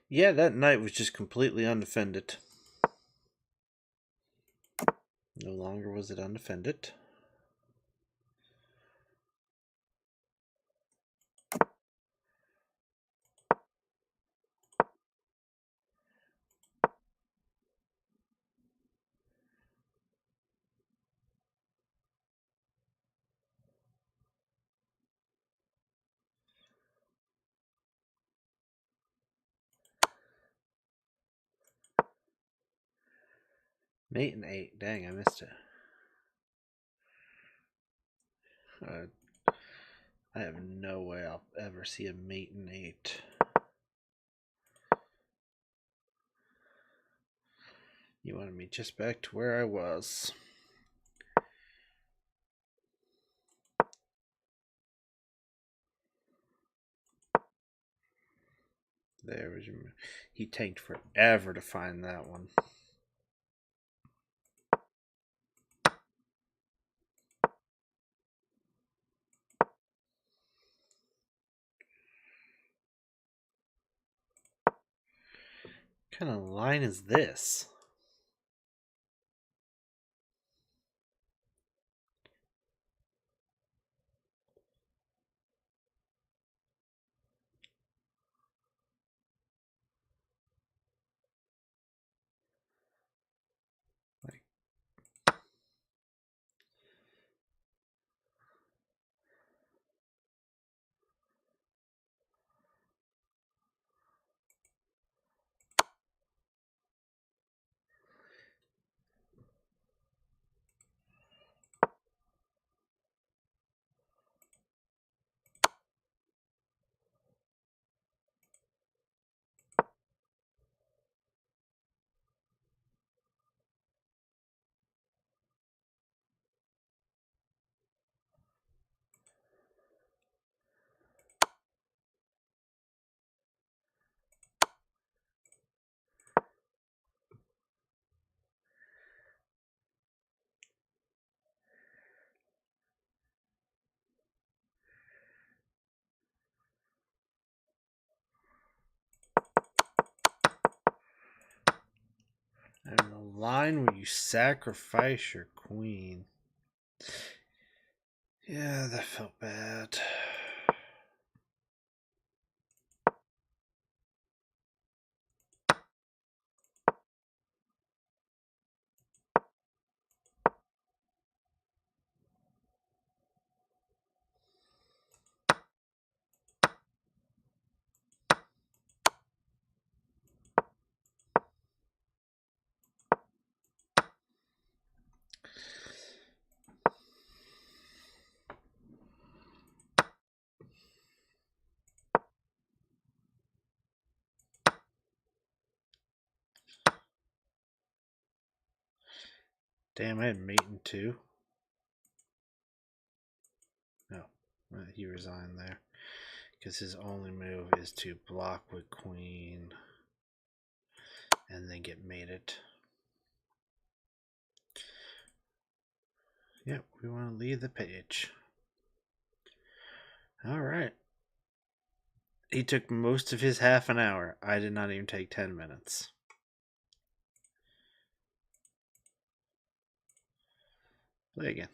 Yeah, that knight was just completely undefended. No longer was it undefended. Mate and 8. Dang, I missed it. I have no way I'll ever see a mate and 8. You wanted me just back to where I was. There was your... He tanked forever to find that one. What kind of line is this? And the line where you sacrifice your queen. Yeah, that felt bad. Damn, I had mate in 2. No, he resigned there. Because his only move is to block with queen and then get mated. Yep, we want to leave the page. All right. He took most of his half an hour. I did not even take 10 minutes. Play again.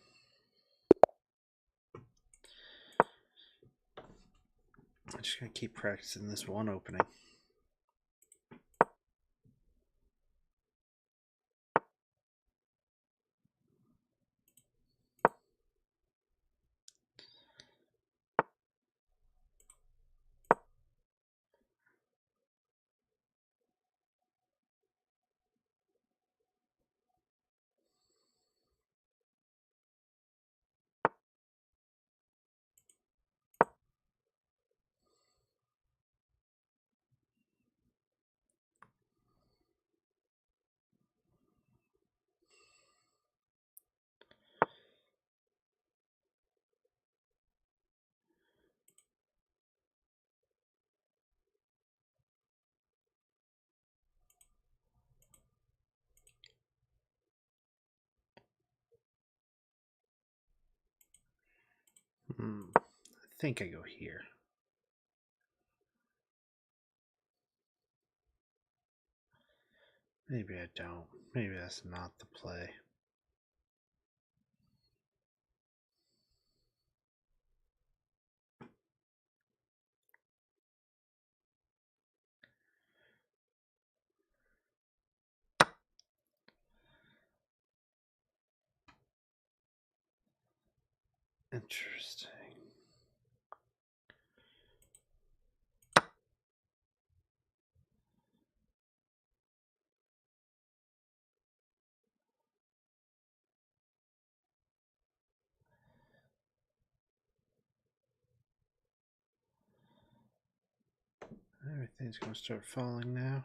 I'm just going to keep practicing this one opening. I think I go here. Maybe I don't. Maybe that's not the play. Interesting. Everything's going to start falling now.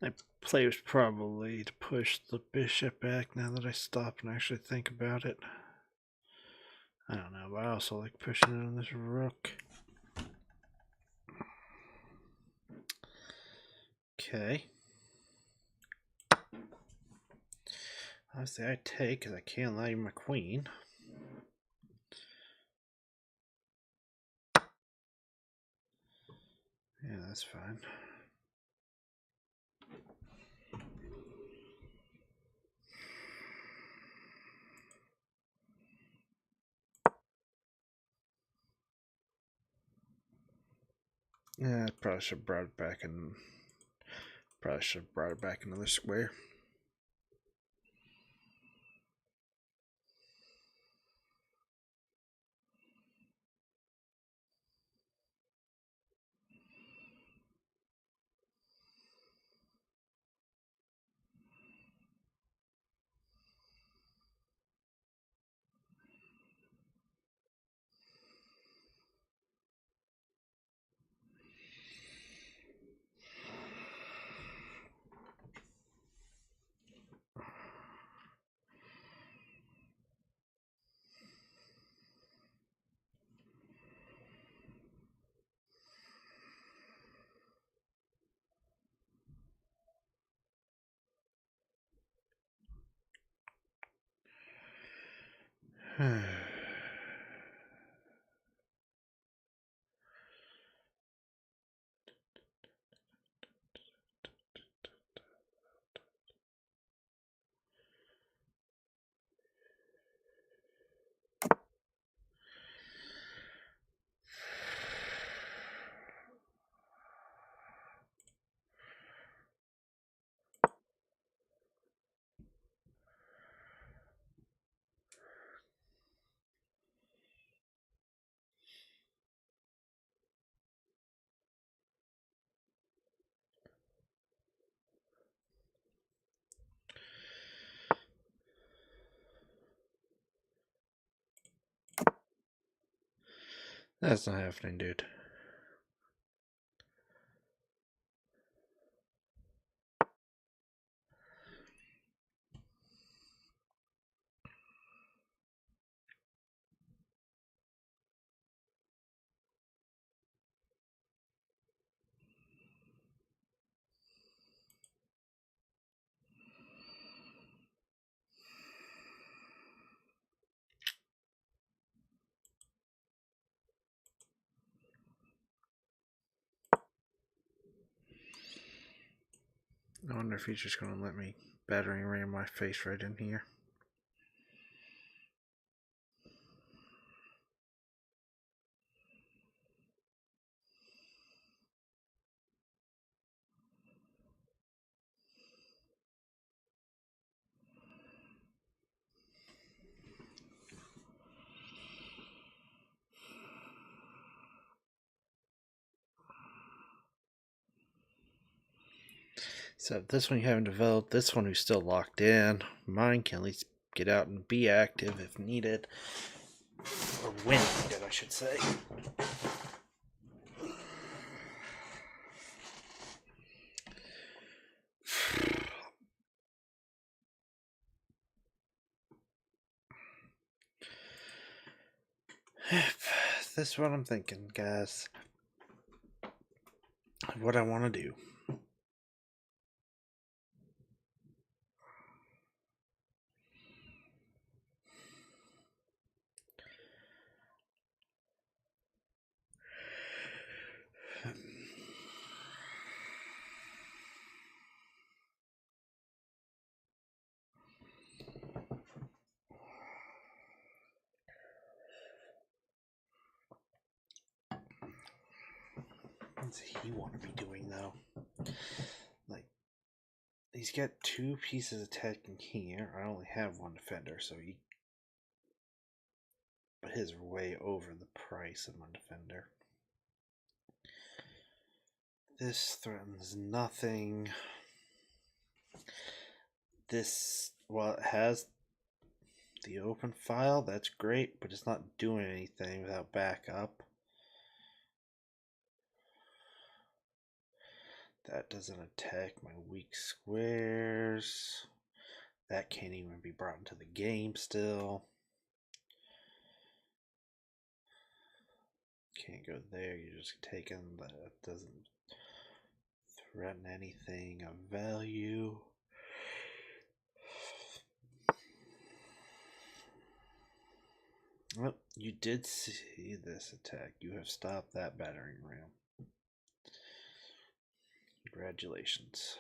My play was probably to push the bishop back now that I stop and actually think about it. I don't know, but I also like pushing it on this rook. Okay. Obviously I take because I can't allow you my queen. Yeah, that's fine. Yeah, I probably should have brought it back and probably should have brought it back another square. That's not happening, dude. I wonder if he's just going to let me battering ram my face right in here. So this one you haven't developed, this one who's still locked in. Mine can at least get out and be active if needed. Or when needed, I should say. This is what I'm thinking, guys. What I want to do. What's he want to be doing, though? Like, he's got 2 pieces of tech in here. I only have 1 defender, so his are way over the price of my defender. This threatens nothing. This, well, it has the open file. That's great, but it's not doing anything without backup. That doesn't attack my weak squares. That can't even be brought into the game still. Can't go there, you're just taking that. Doesn't threaten anything of value. Well, you did see this attack. You have stopped that battering ram. Congratulations.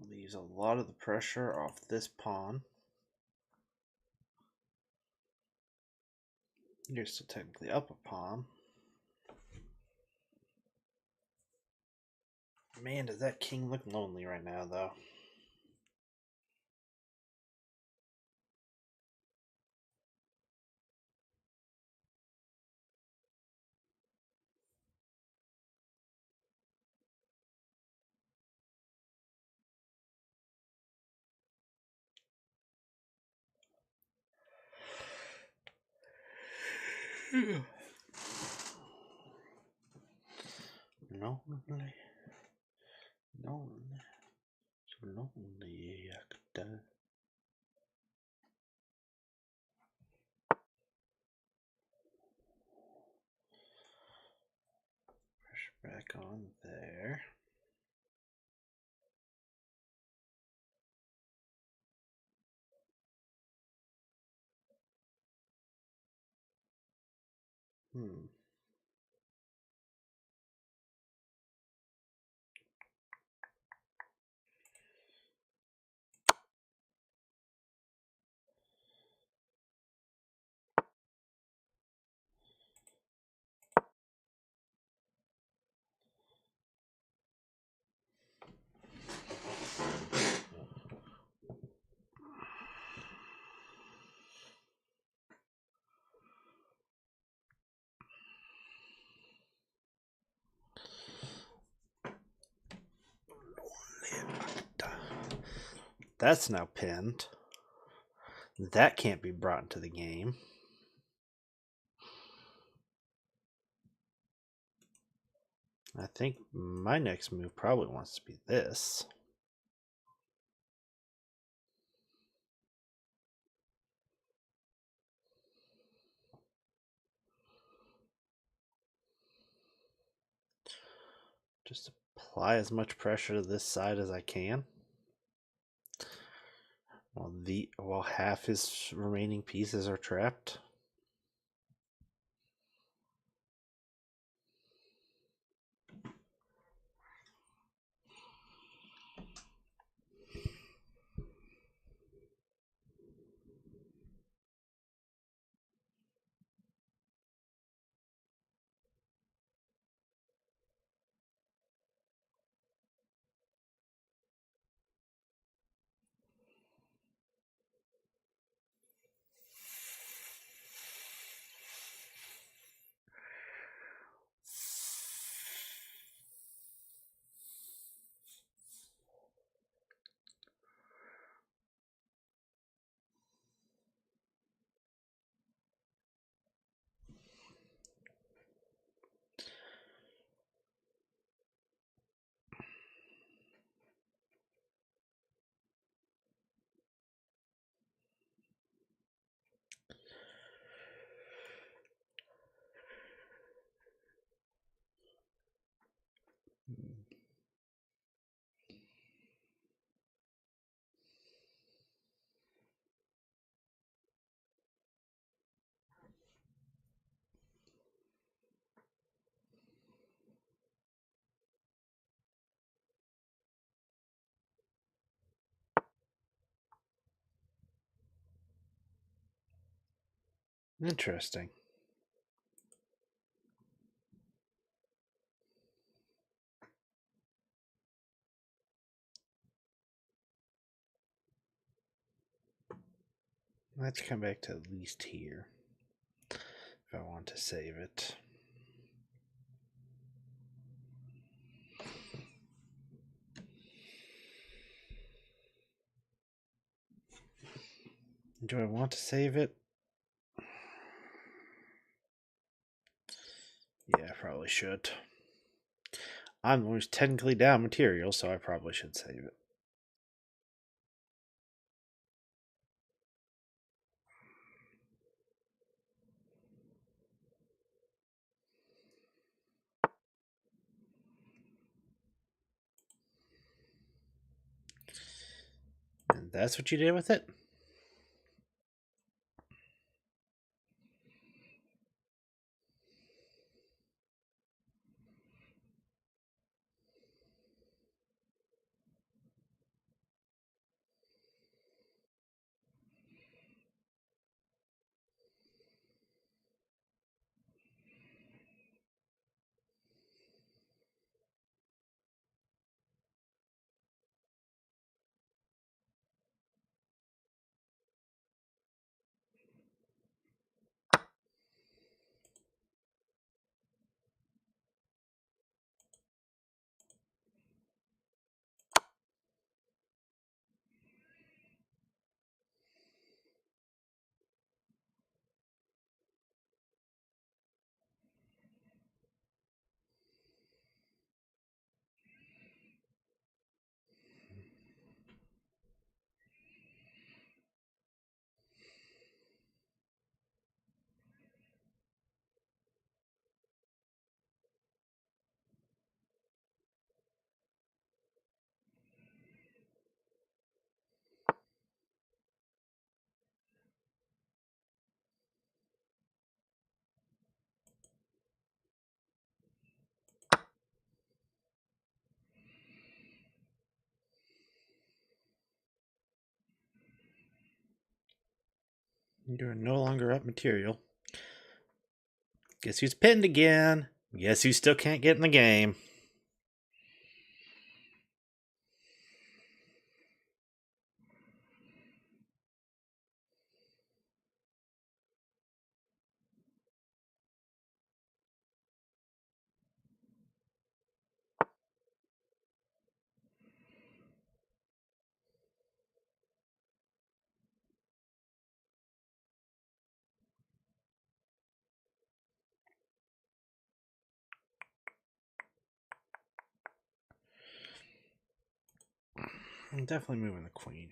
Leaves a lot of the pressure off this pawn. You're still technically up a pawn. Man, does that king look lonely right now, though? Lonely, lonely, so lonely. I could die. Pressure back on there. Hmm. That's now pinned. That can't be brought into the game. I think my next move probably wants to be this. Just apply as much pressure to this side as I can. While half his remaining pieces are trapped. Interesting. Let's come back to at least here if I want to save it. Do I want to save it? Yeah, I probably should. I'm always technically down material, so I probably should save it. And that's what you did with it? You're no longer up material. Guess who's pinned again? Guess who still can't get in the game? I'm definitely moving the queen.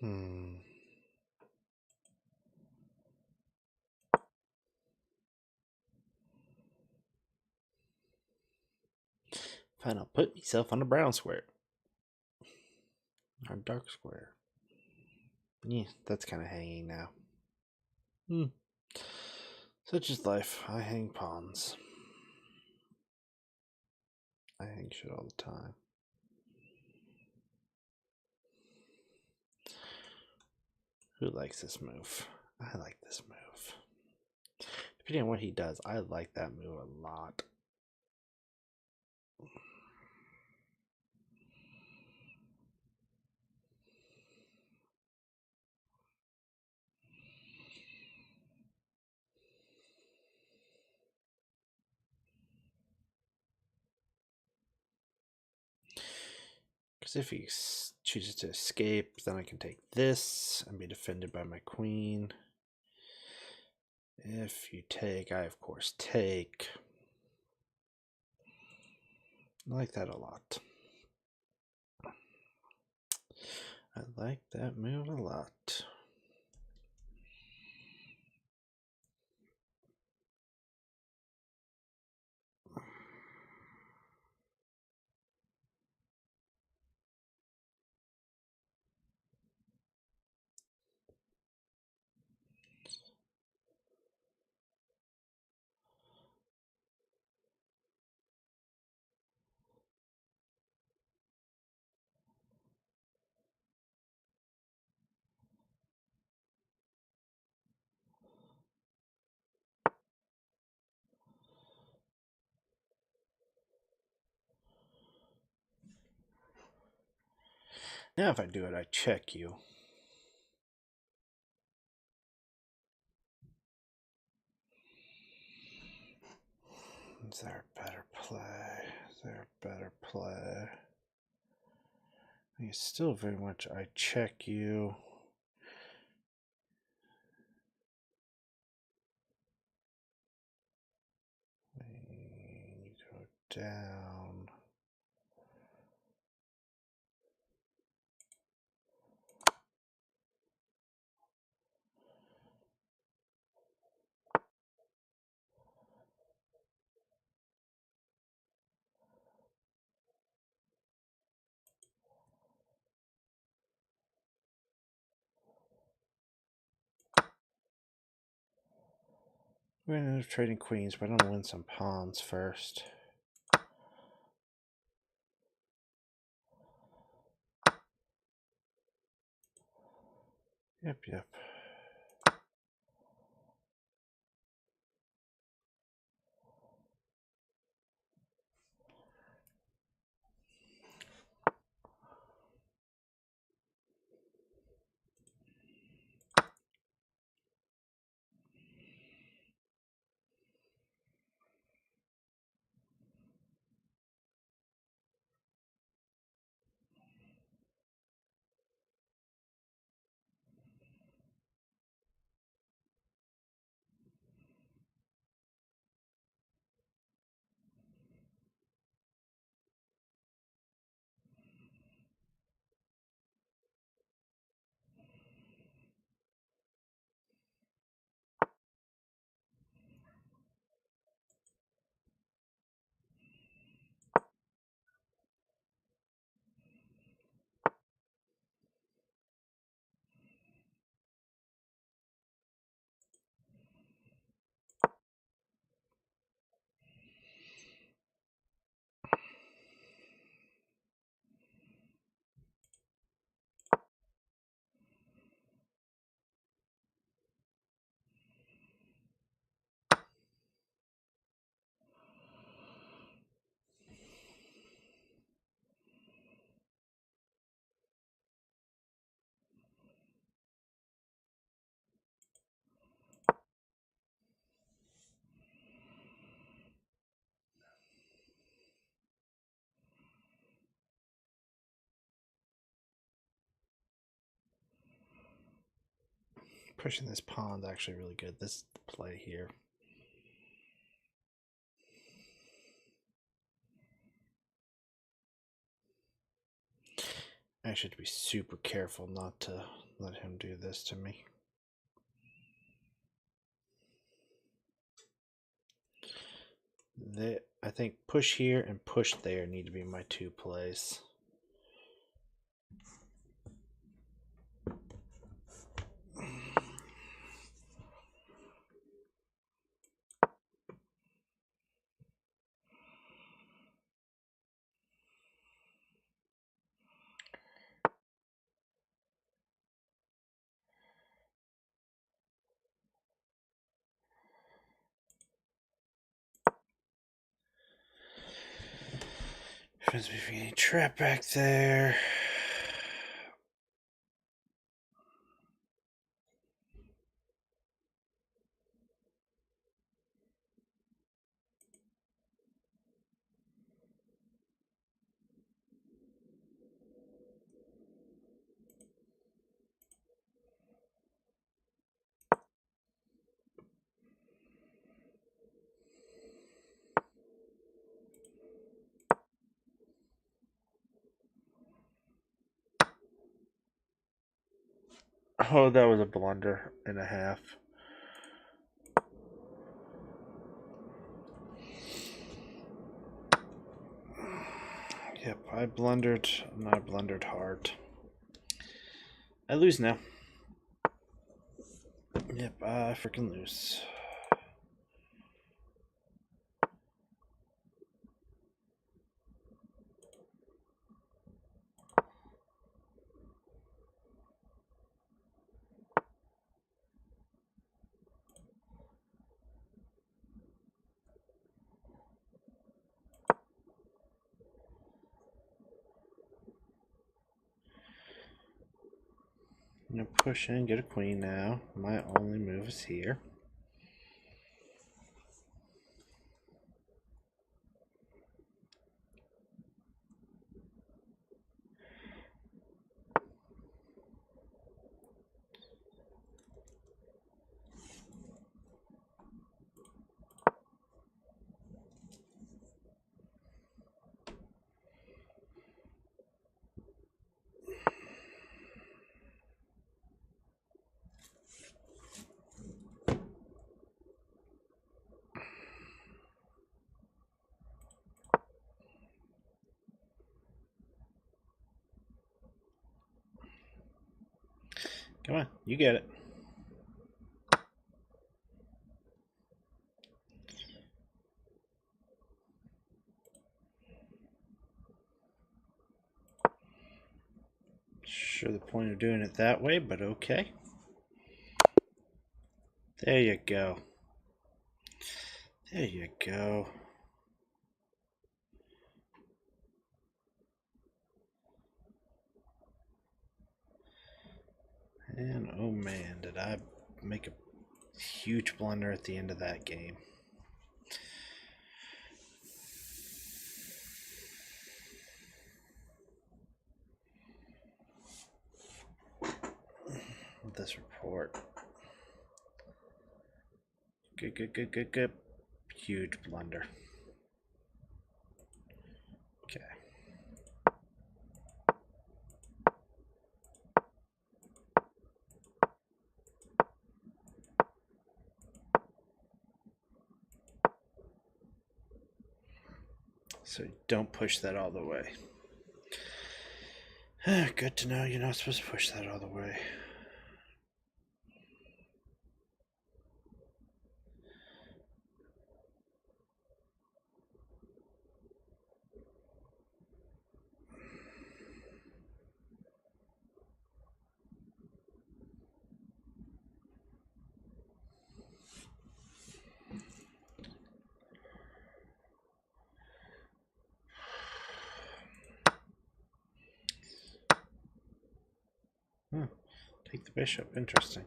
Hmm. Fine, I'll put myself on a brown square. Or dark square. Yeah, that's kind of hanging now. Such is life. I hang pawns. I hang shit all the time. Who likes this move? I like this move. Depending on what he does, I like that move a lot. Because if he chooses to escape, then I can take this and be defended by my queen. If you take, I of course take. I like that a lot. I like that move a lot. Now if I do it, I check you. Is there a better play? Is there a better play? It's still very much I check you. And you go down. We're going to end up trading queens, but I'm going to win some pawns first. Yep. Pushing this pawn's actually really good. This is the play here. I should be super careful not to let him do this to me. I think push here and push there need to be my two plays. Depends if we any trap back there. Oh, that was a blunder and a half. Yep, I blundered, and I blundered hard. I lose now. Yep, I freaking lose. I'm gonna push in, get a queen now. My only move is here. Come on, you get it. Sure the point of doing it that way, but okay. There you go. There you go. And oh man, did I make a huge blunder at the end of that game. This report. Good. Huge blunder. Okay. So don't push that all the way. Good to know you're not supposed to push that all the way. Take the bishop. Interesting.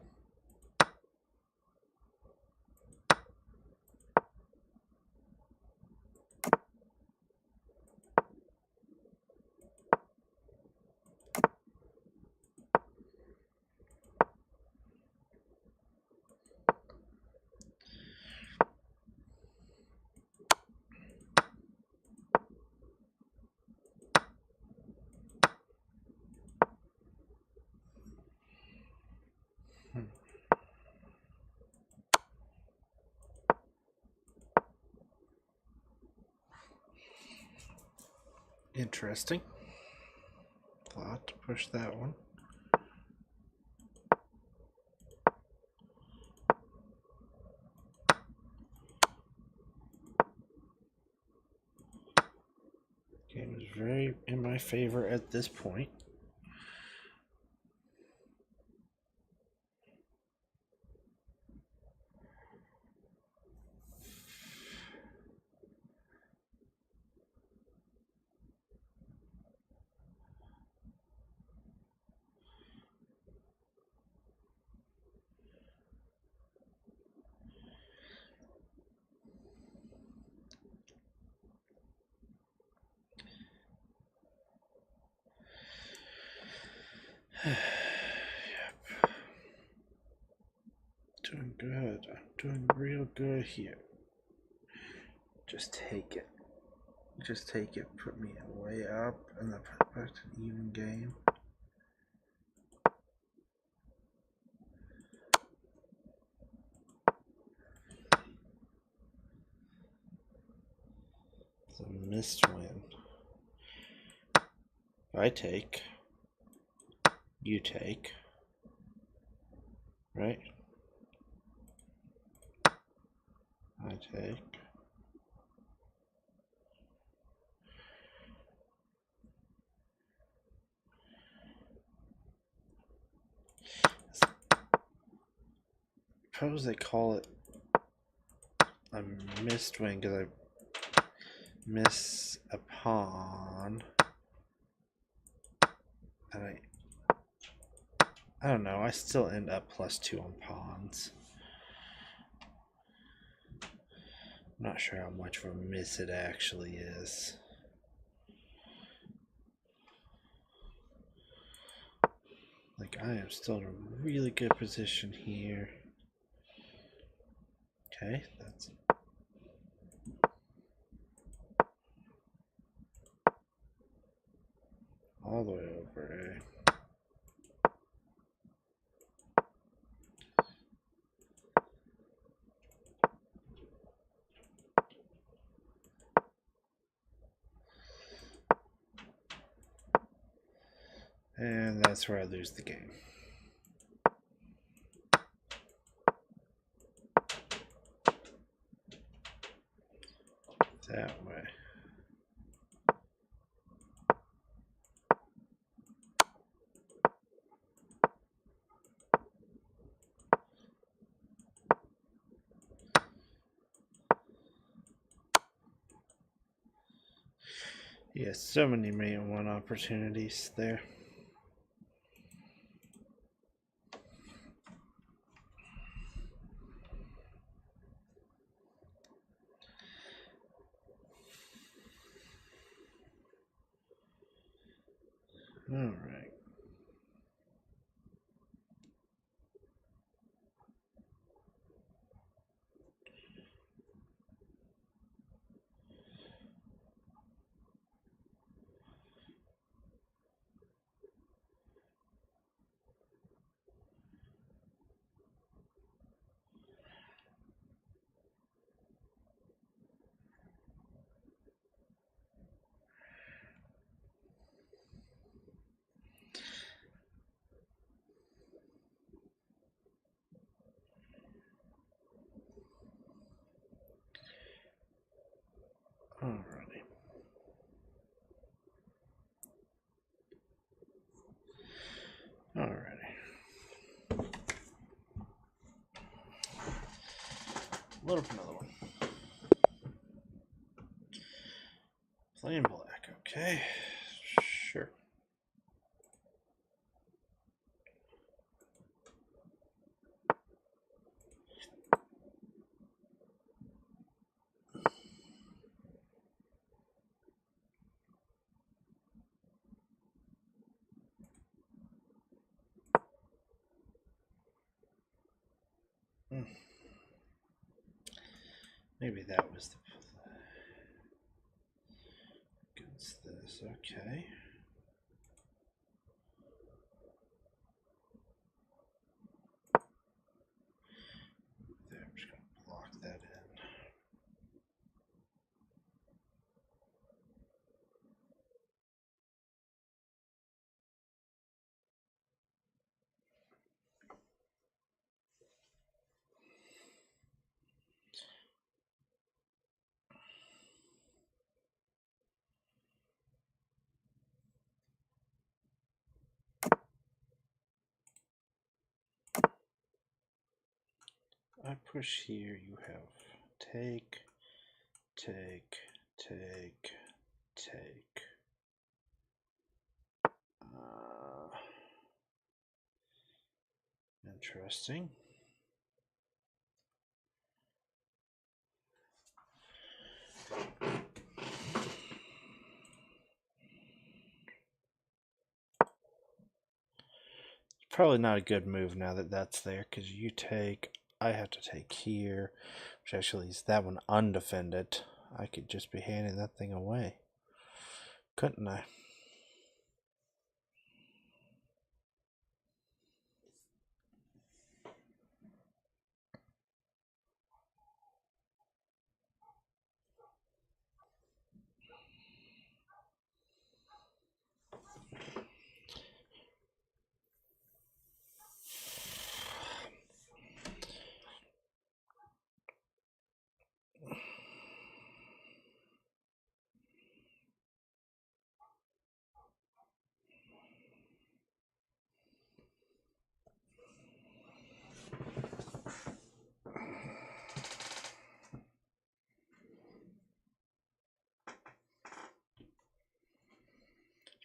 Interesting. Thought to push that one. Game is very in my favor at this point. Yep. Doing good. I'm doing real good here. Just take it. Just take it. Put me way up and then put it back to an even game. It's a missed win. I take. You take. Right? I take. Suppose they call it a missed win because I miss a pawn. And I don't know, I still end up +2 on pawns. I'm not sure how much of a miss it actually is. Like, I am still in a really good position here. Okay, that's all the way over, eh? And that's where I lose the game. That way. Yes, so many mate one opportunities there. All right. Alrighty. Alrighty. Load up another one. Plain black, okay. Sure. Maybe that was the against this. Okay. There, I'm just gonna block that in. I push here, you have take, take, take, take. Interesting. Probably not a good move now that that's there, because you take, I have to take here, which actually leaves that one undefended. I could just be handing that thing away, couldn't I?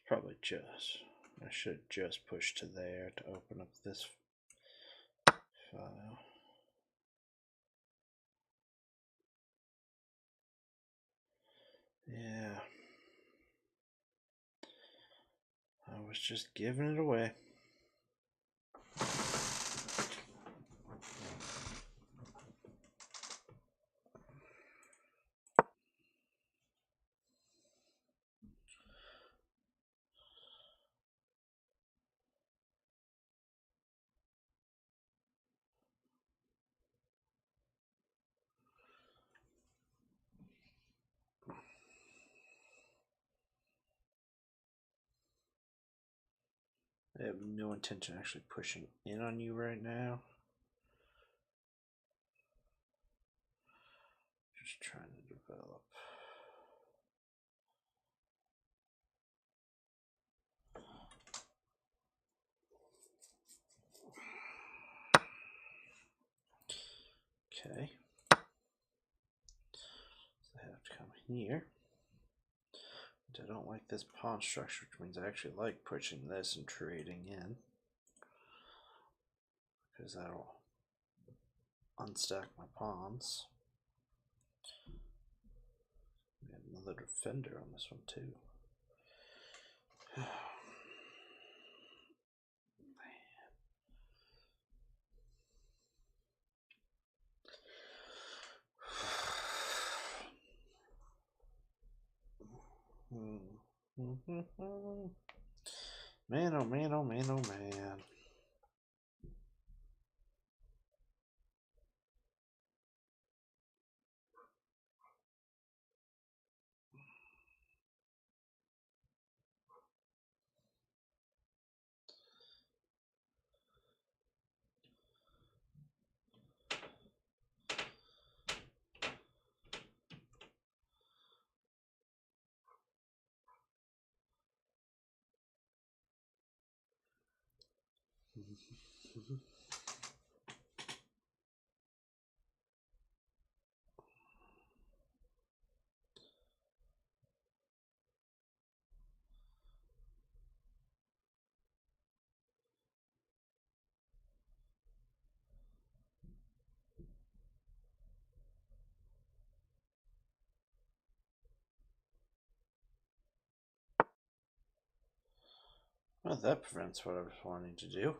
Probably just. I should just push to there to open up this file. Yeah. I was just giving it away. I have no intention of actually pushing in on you right now. Just trying to develop. Okay. So I have to come here. I don't like this pawn structure, which means I actually like pushing this and trading in, because that'll unstack my pawns. We have another defender on this one too. Man, oh man, oh man, oh man. Well, that prevents what I was wanting to do.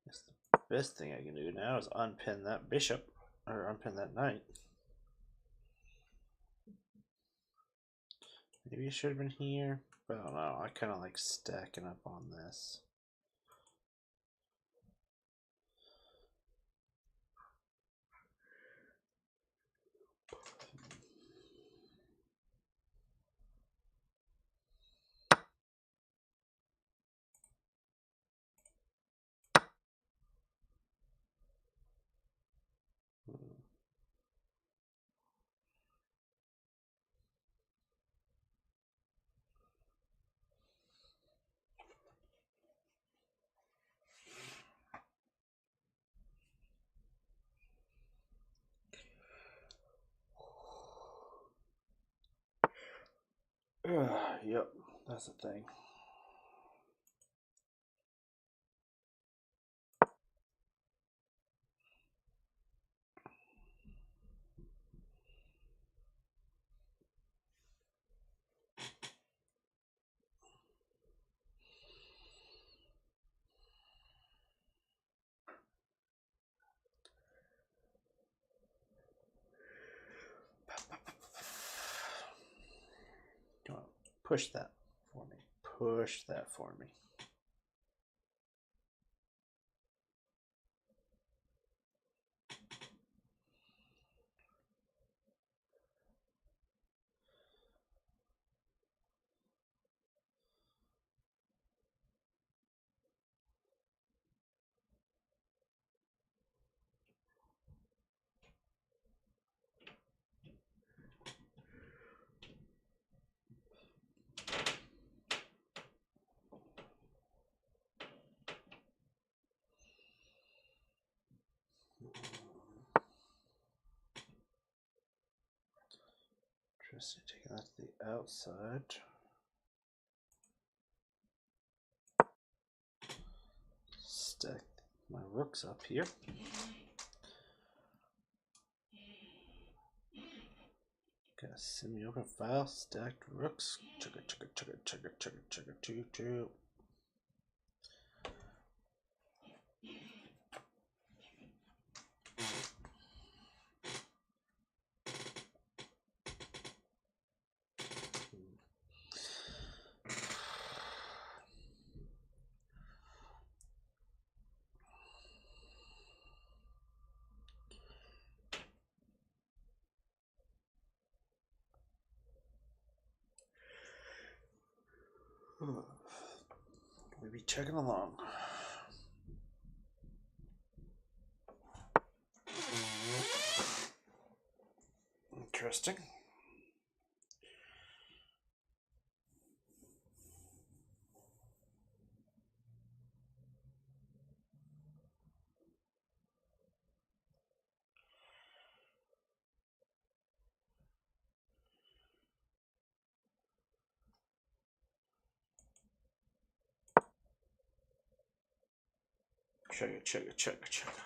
Guess the best thing I can do now is unpin that bishop, or unpin that knight. Maybe it should have been here, but I don't know. I kind of like stacking up on this. That's the thing. Come on, push that for me. Push that for me. Interesting. Taking that to the outside. Stack my rooks up here. Got a semi-open file, stacked rooks. Chugga, chugga, chugga, chugga, chugga, chugga, choo, choo. We be checking along. Interesting. Chugga, chugga, chugga, chugga.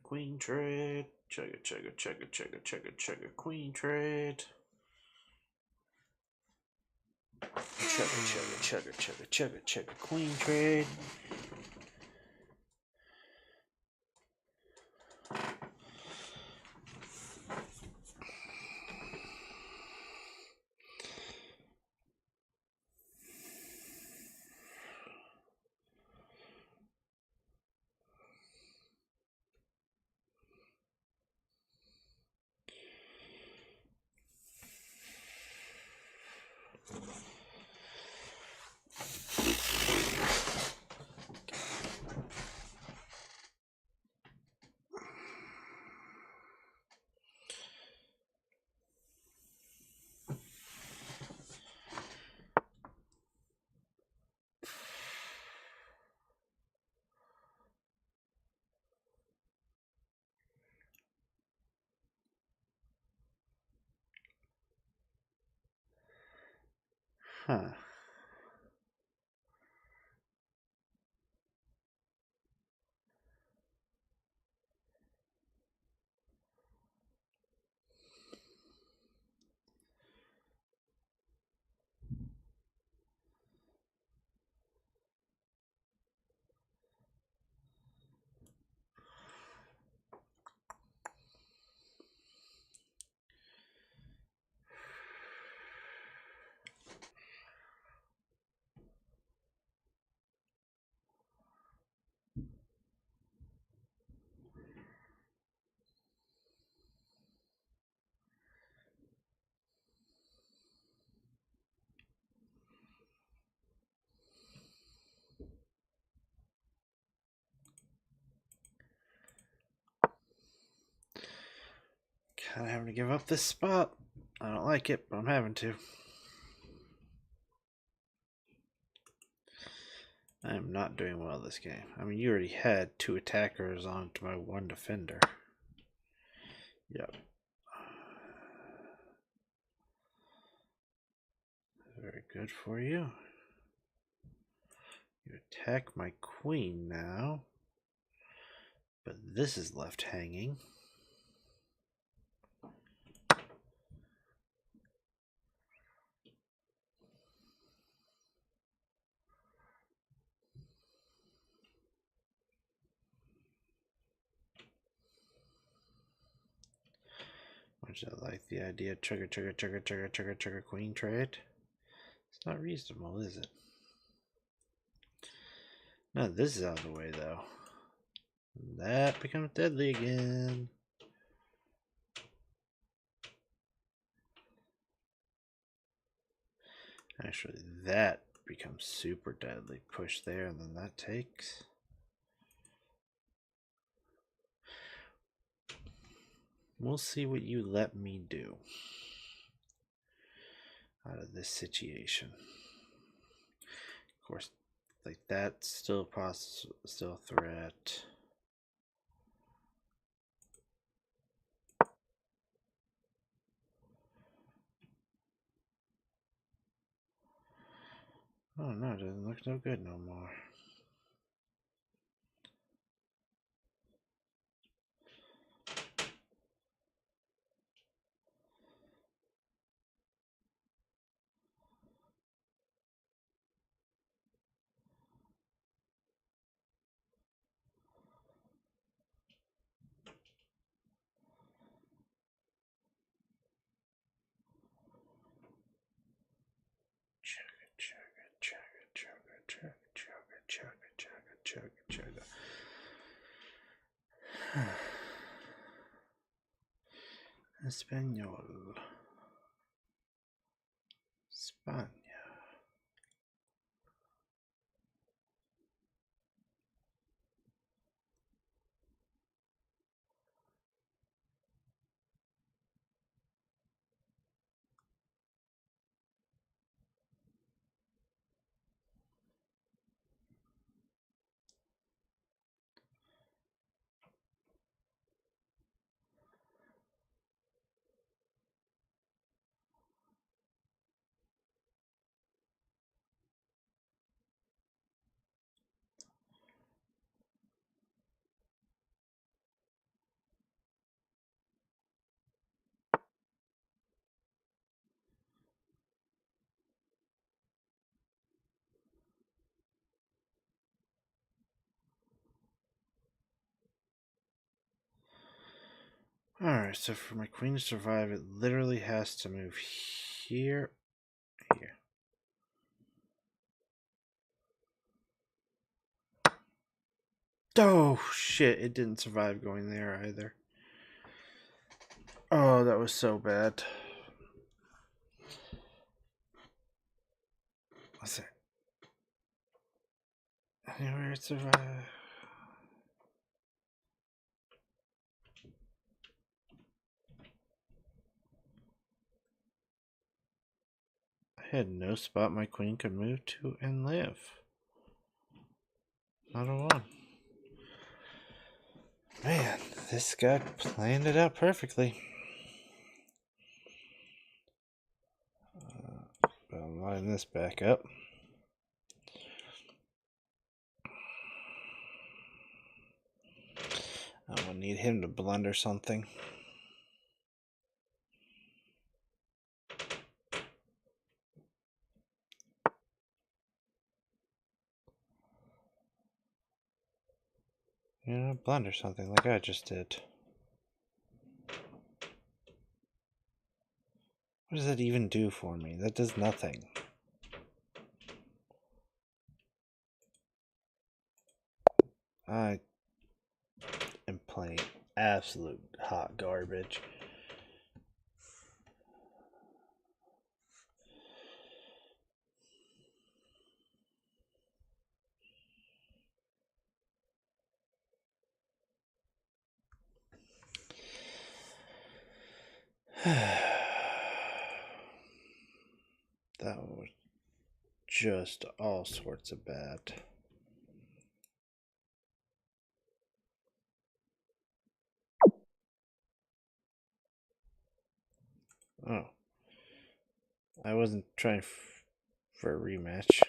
Queen trade. Chugga, chugga, chugga, chugga, chugga, chugga. Queen trade. Chugga, chugga, chugga, chugga, chugga, chugga. Queen trade. Huh. Kind of having to give up this spot. I don't like it, but I'm having to. I am not doing well this game. I mean, you already had 2 attackers on to my 1 defender. Yep. Very good for you. You attack my queen now. But this is left hanging. Which I like the idea of trigger queen trade. It's not reasonable, is it? No, this is out of the way though. That becomes deadly again. Actually, that becomes super deadly. Push there, and then that takes. We'll see what you let me do out of this situation. Of course, like that's still possible, still a threat. Oh no, it doesn't look no good no more. Chugga. Español. España. Alright, so for my queen to survive, it literally has to move here, here. Oh, shit, it didn't survive going there either. Oh, that was so bad. What's that? Anywhere it survived. I had no spot my queen could move to and live. Not a one. Man, this guy planned it out perfectly. I'll line this back up. I'm gonna need him to blunder something. You know, blunder something like I just did. What does that even do for me? That does nothing. I am playing absolute hot garbage. That was just all sorts of bad. Oh. I wasn't trying for a rematch.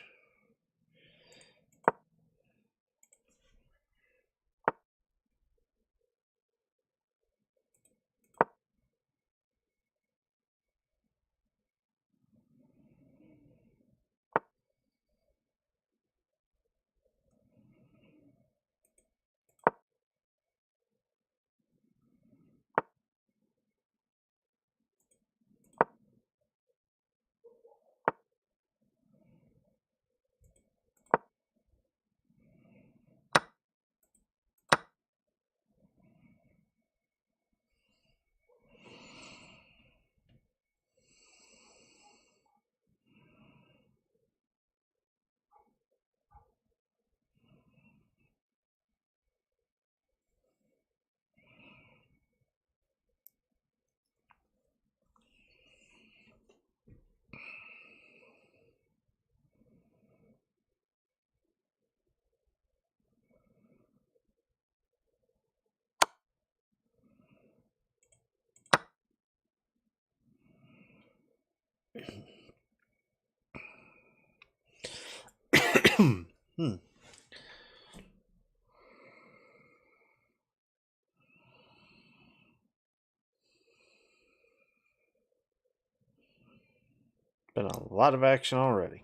Been a lot of action already.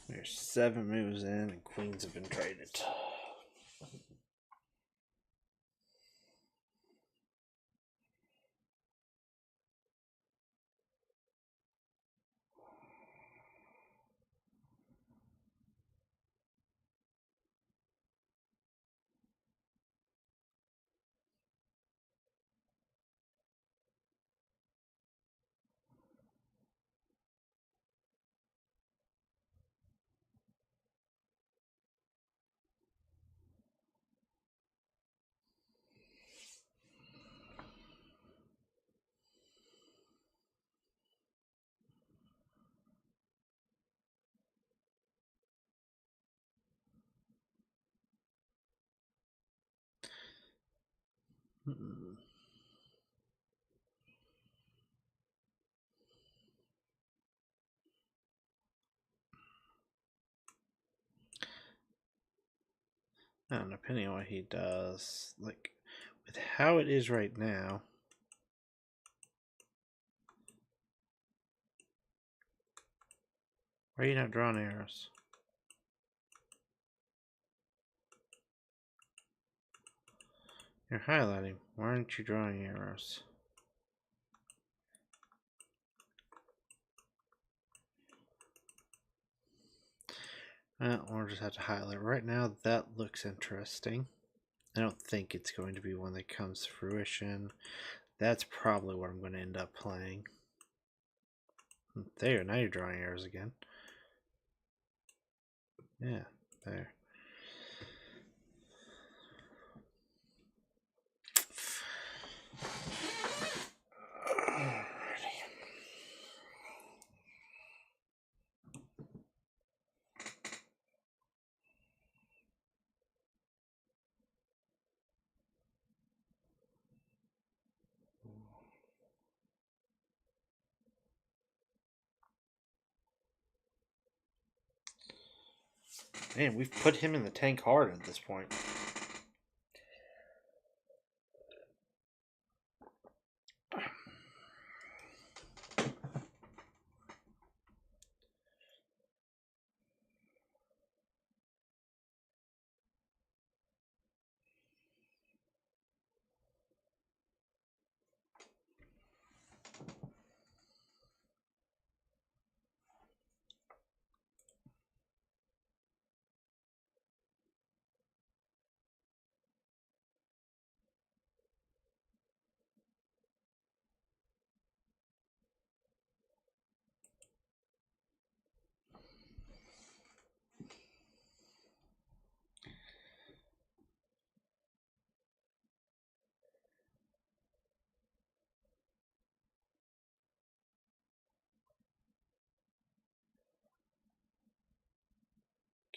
There's 7 moves in, and queens have been traded. I don't know, depending on what he does, like with how it is right now. Why are you not drawing arrows? You're highlighting. Why aren't you drawing arrows? We'll just have to highlight. Right now, that looks interesting. I don't think it's going to be one that comes to fruition. That's probably what I'm going to end up playing. There, now you're drawing arrows again. Yeah, there. Man, we've put him in the tank hard at this point.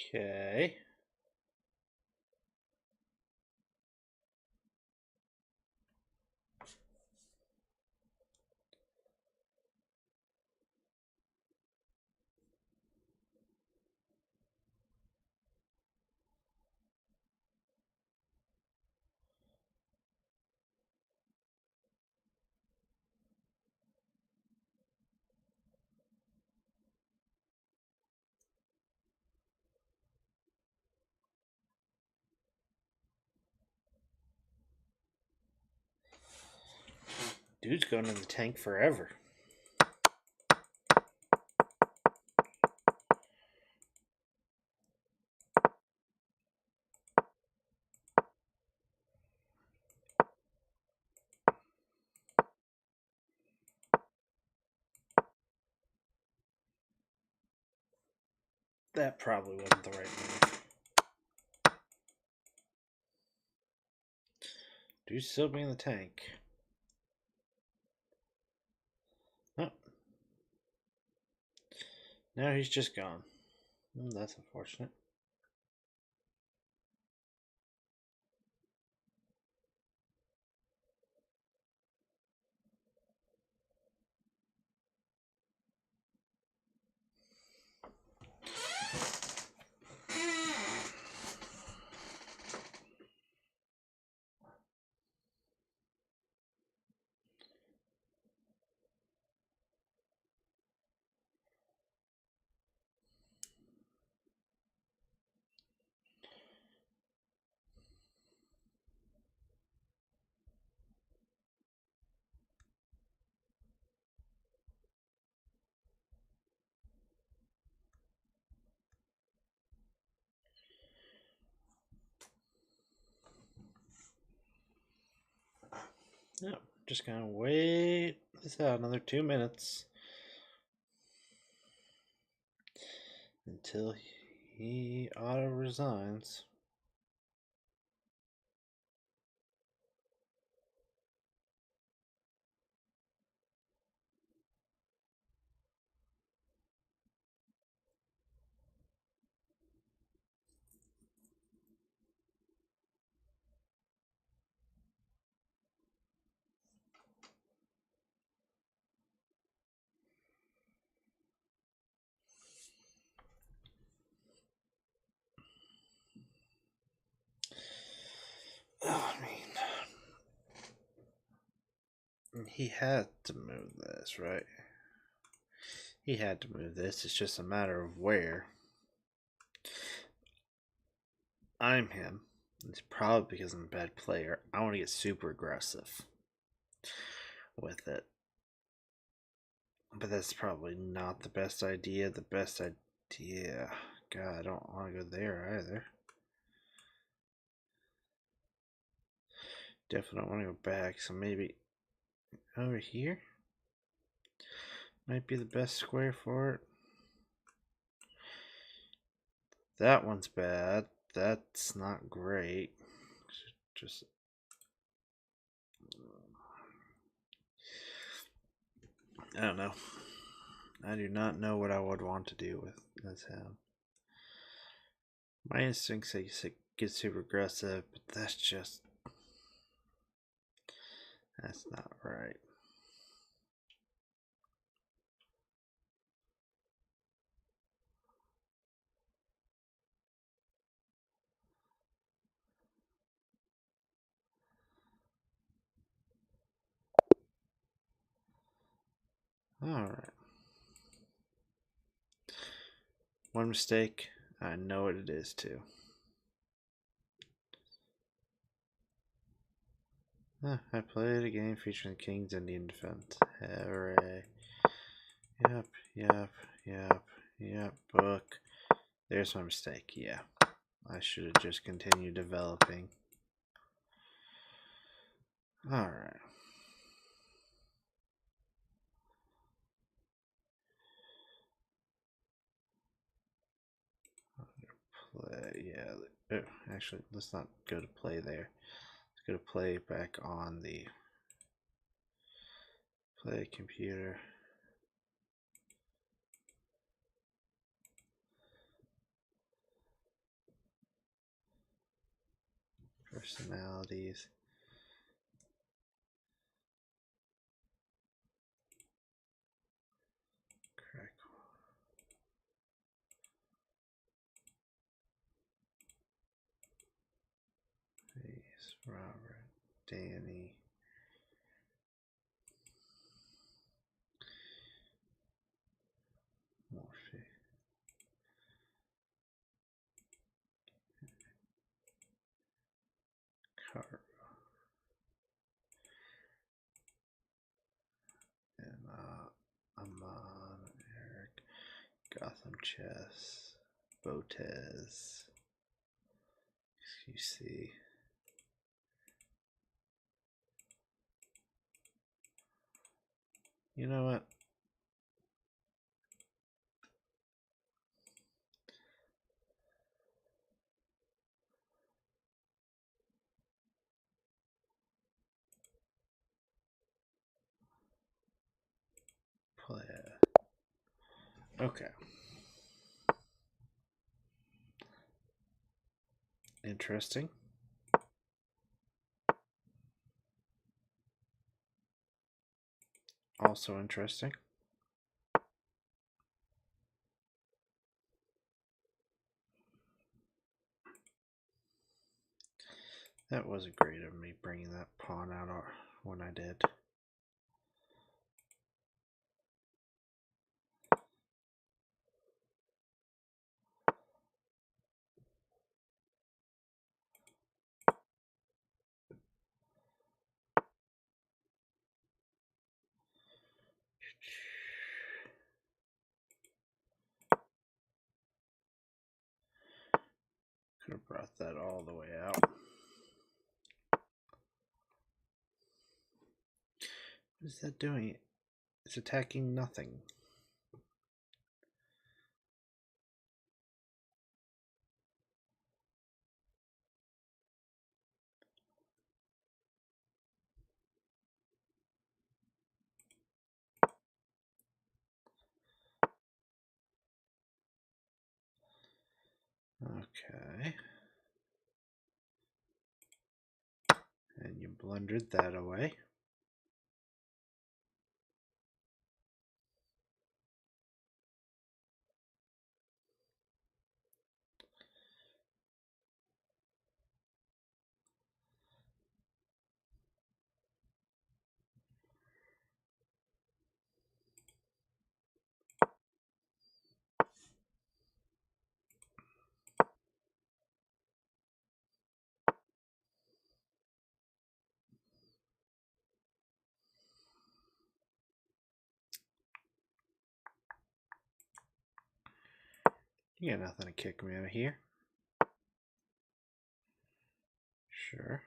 Okay. Dude's going in the tank forever. That probably wasn't the right move. Dude's still being in the tank. Oh. Now he's just gone. That's unfortunate. Yep, just gonna wait this out another 2 minutes until he auto resigns. Oh, I mean, he had to move this, right? He had to move this. It's just a matter of where. I'm him. It's probably because I'm a bad player. I want to get super aggressive with it. But that's probably not the best idea. The best idea. God, I don't want to go there either. Definitely don't want to go back. So maybe over here might be the best square for it. That one's bad. That's not great. Just I don't know. I do not know what I would want to do with this hand. My instincts say get super aggressive, but that's not right. Alright. One mistake. I know what it is too. I played a game featuring the King's Indian Defense. Hooray. Yep. Book. There's my mistake. Yeah. I should have just continued developing. Alright. Play. Yeah. Oh, actually, let's not go to play there. Let's go to play back on the play computer. Personalities. Crackle. Face. Robert. Danny. Morphe. Caro. And Amon, Eric, Gotham Chess, Botez, XQC. You know what? Play it. Okay. Interesting. Also interesting. That wasn't great of me bringing that pawn out when I did. Could have brought that all the way out. What is that doing? It's attacking nothing. Okay. And you blundered that away. You got nothing to kick me out of here. Sure.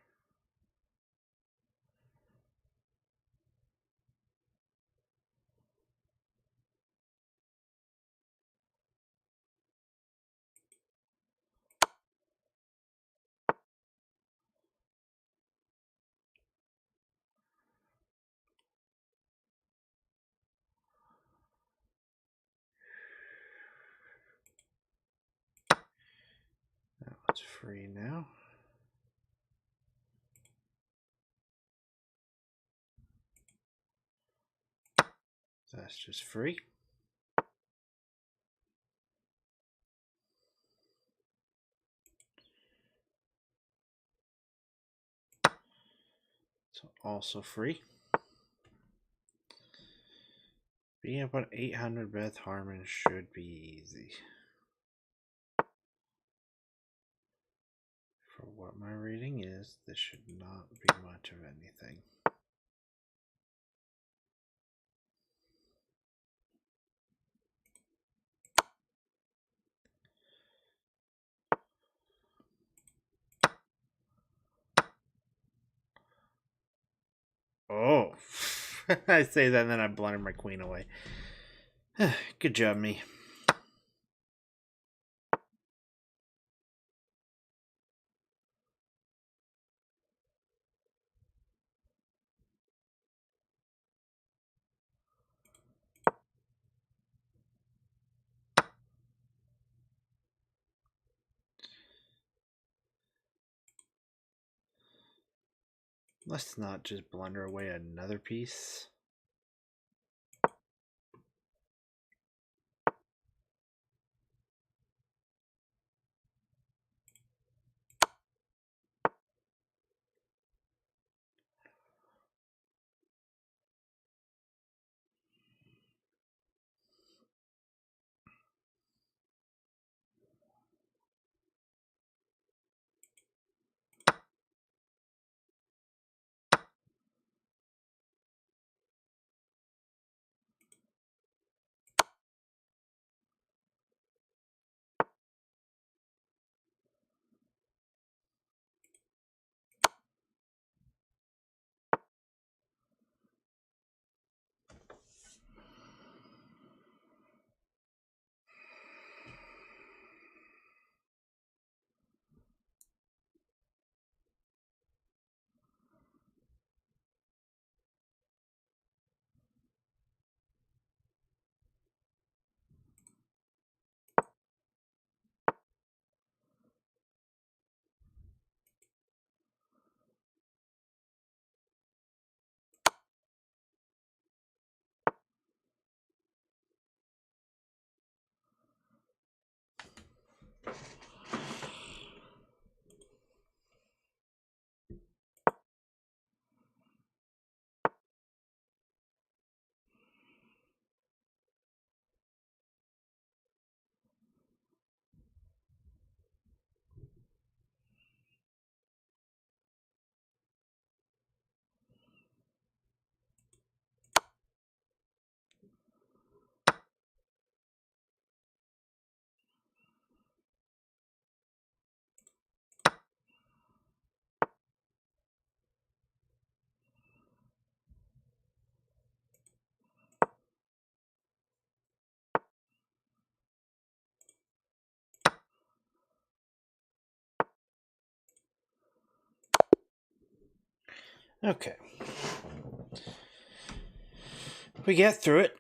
That one's free now. That's just free. So also free. Being up on 800 Beth Harmon should be easy. For what my rating is, this should not be much of anything. Oh, I say that and then I blundered my queen away. Good job, me. Let's not just blunder away another piece. Okay. We get through it.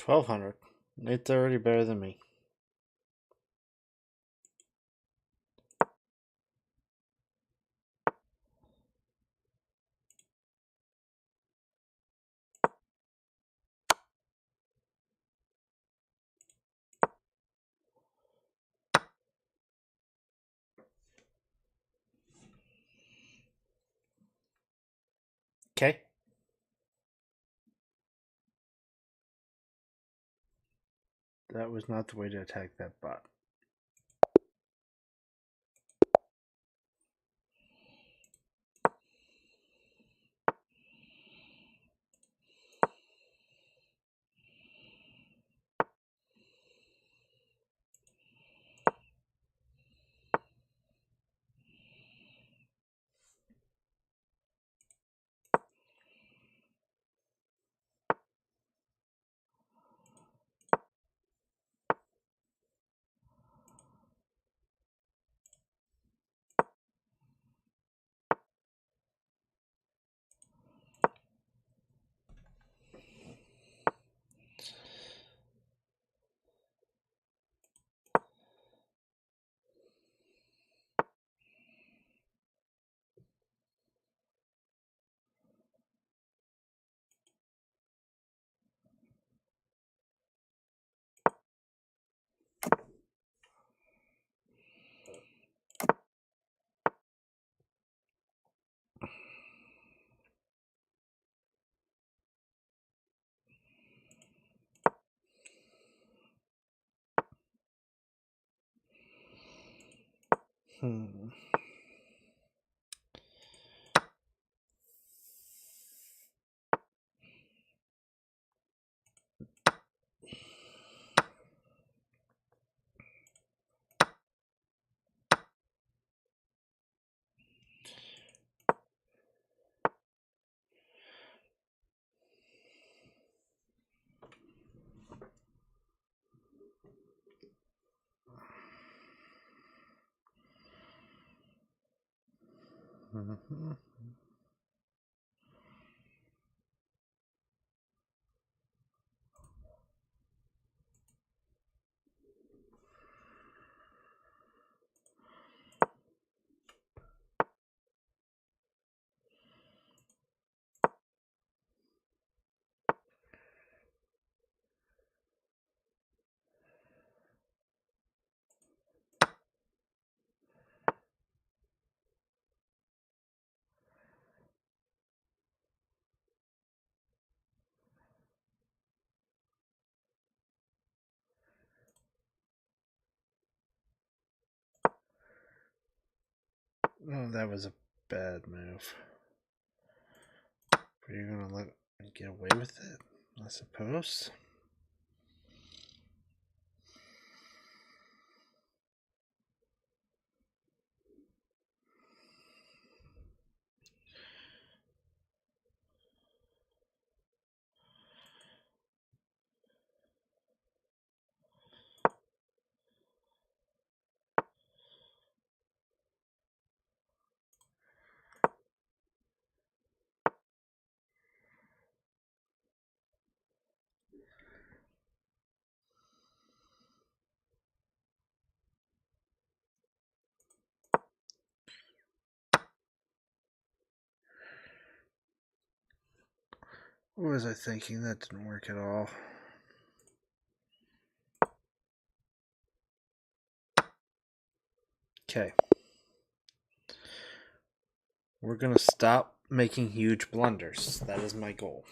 1200. It's already better than me. Okay. That was not the way to attack that bot. Hmm. Mm-hmm. Oh, that was a bad move. But you're gonna let me get away with it, I suppose. What was I thinking? That didn't work at all. Okay. We're going to stop making huge blunders. That is my goal.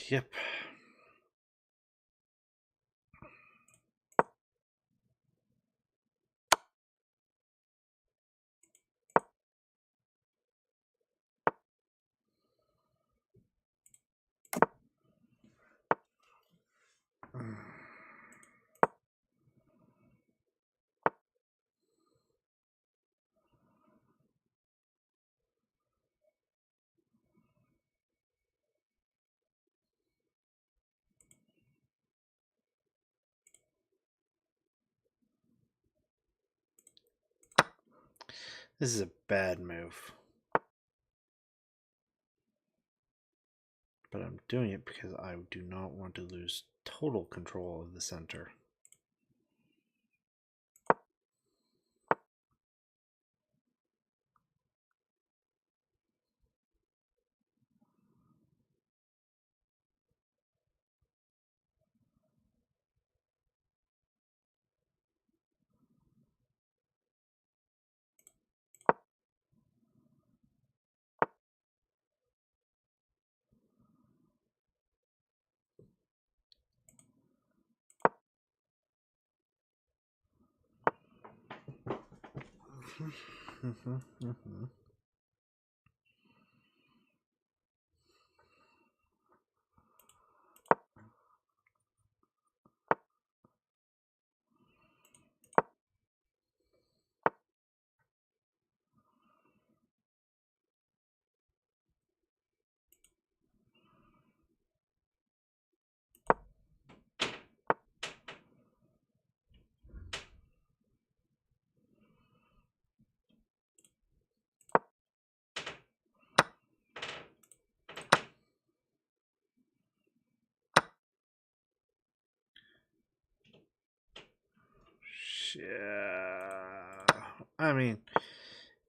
Yep. This is a bad move. But I'm doing it because I do not want to lose total control of the center. I mean,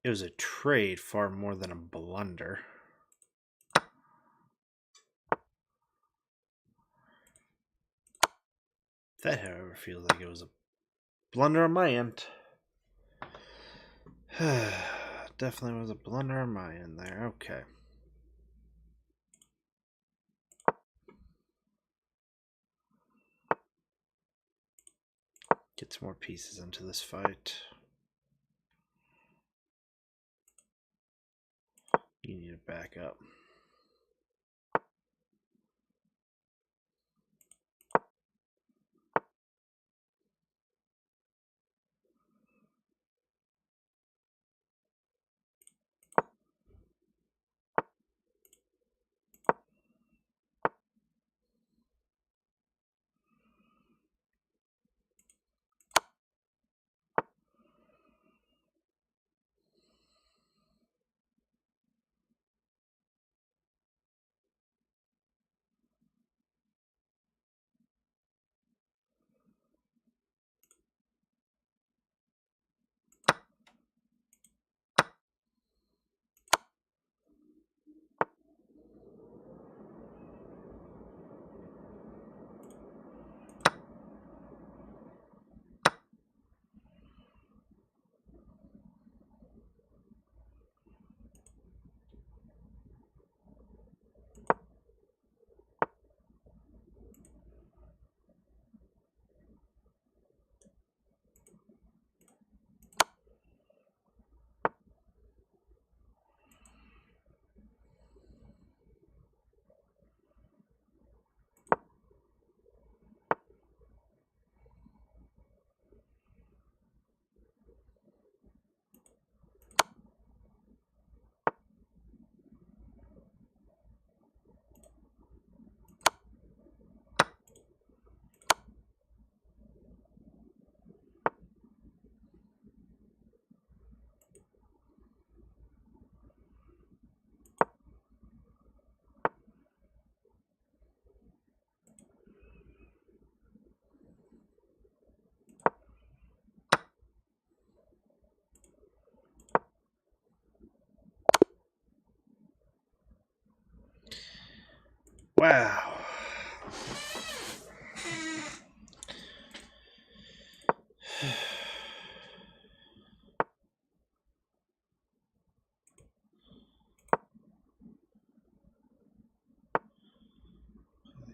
it was a trade far more than a blunder. That, however, feels like it was a blunder on my end. Definitely was a blunder on my end there. Okay. Get some more pieces into this fight. You need to back up. Wow.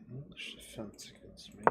English defense against me.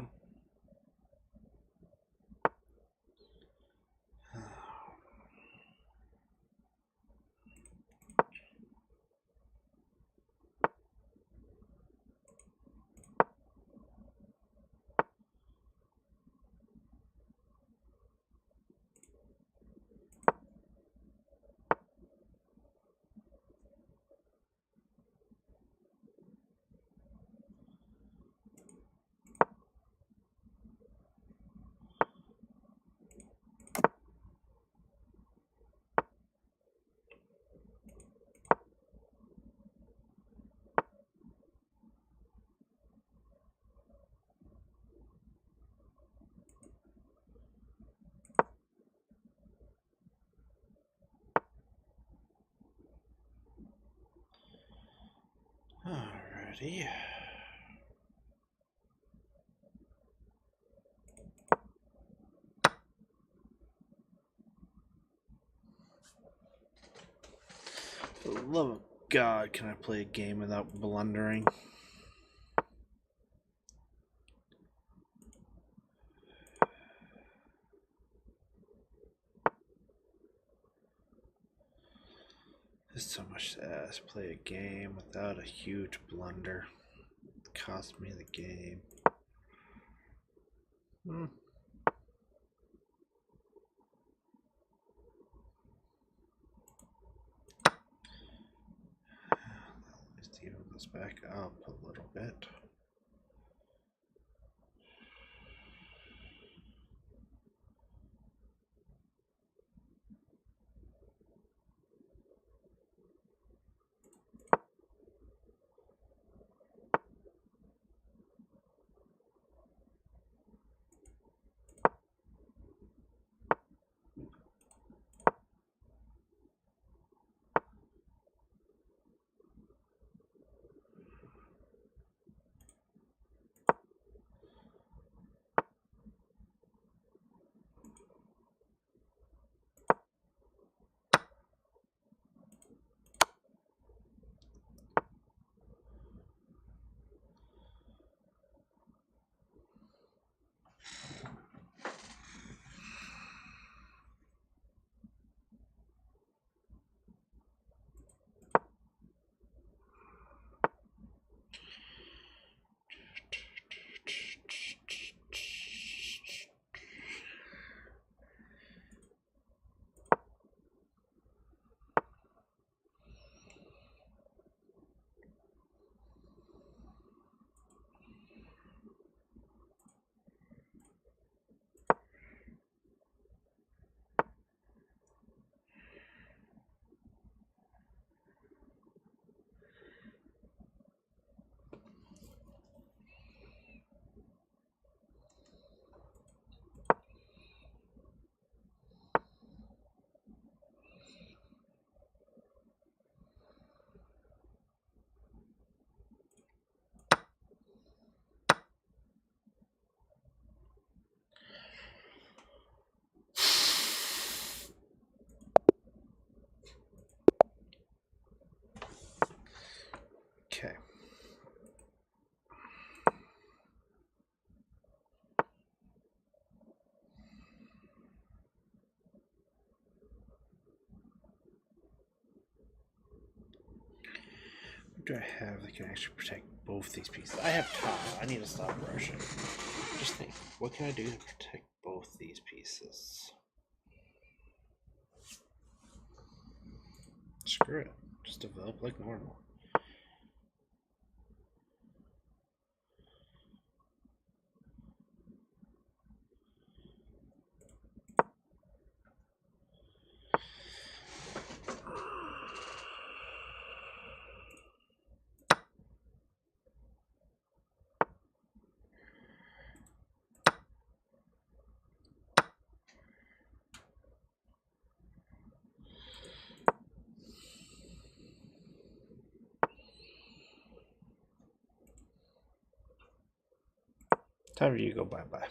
Alrighty. For the love of God, can I play a game without blundering? There's so much to ask. Play a game without a huge blunder. Cost me the game. Let's even this back up a little bit. Okay. What do I have that can actually protect both these pieces? I have top. I need to stop rushing. Just think, what can I do to protect both these pieces? Screw it. Just develop like normal. Time for you to go bye-bye.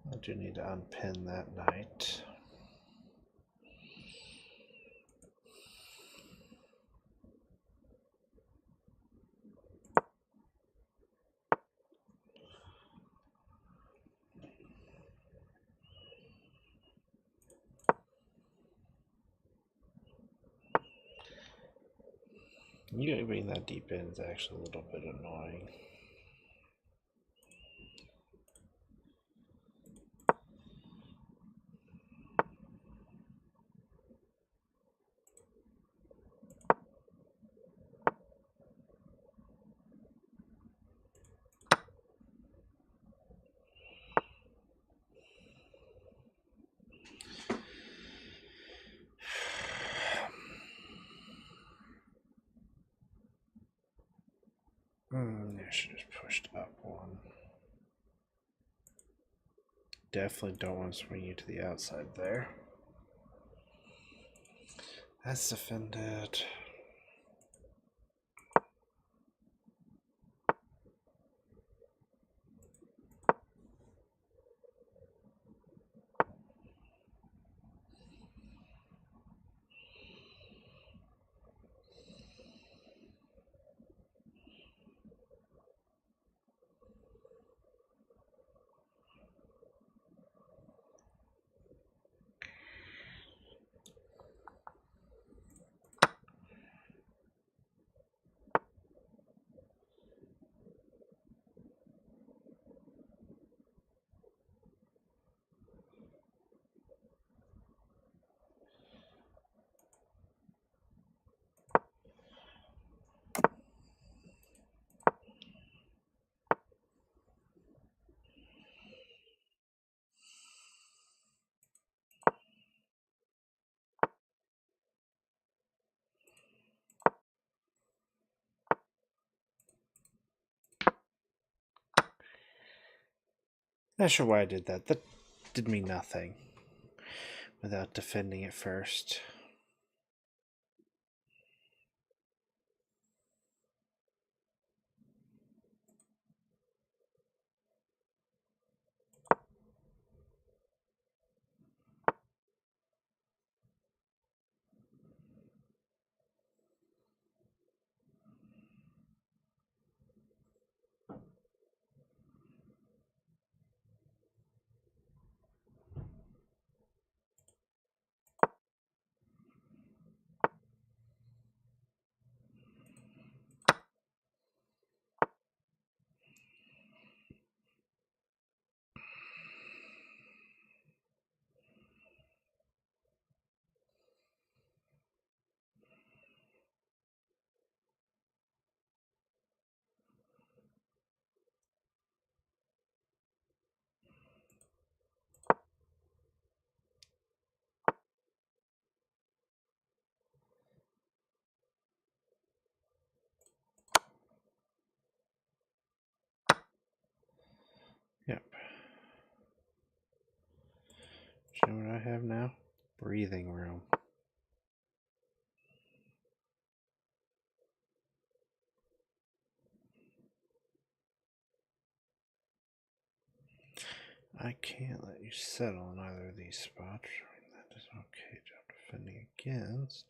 I do need to unpin that knight. You getting that deep in is actually a little bit annoying. I should have pushed up one. Definitely don't want to swing you to the outside there. That's defended. Not sure why I did that. That did me nothing without defending it first. Yep. You know what I have now? Breathing room. I can't let you settle on either of these spots. That is okay. Job defending against.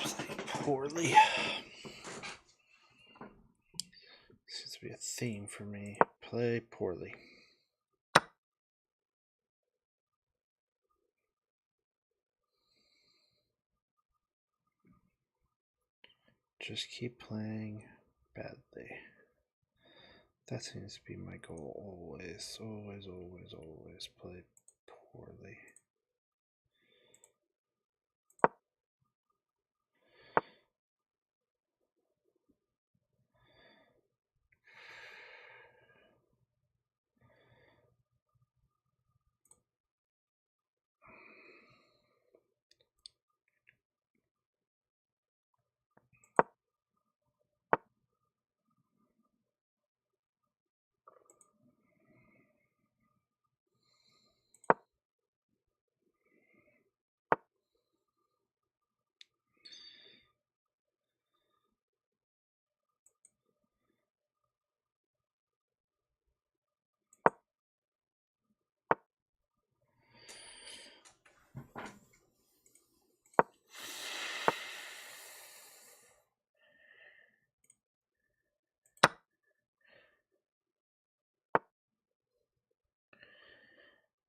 Sleep. poorly. Seems to be a theme for me. Play poorly. Just keep playing badly. That seems to be my goal always. Always, always, always play poorly.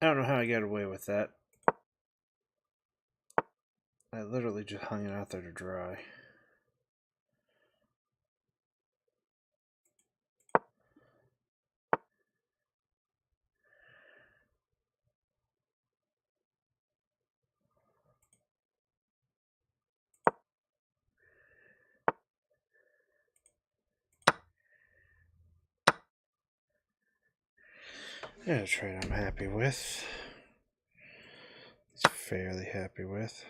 I don't know how I got away with that. I literally just hung it out there to dry. Yeah, a trade I'm happy with. It's fairly happy with.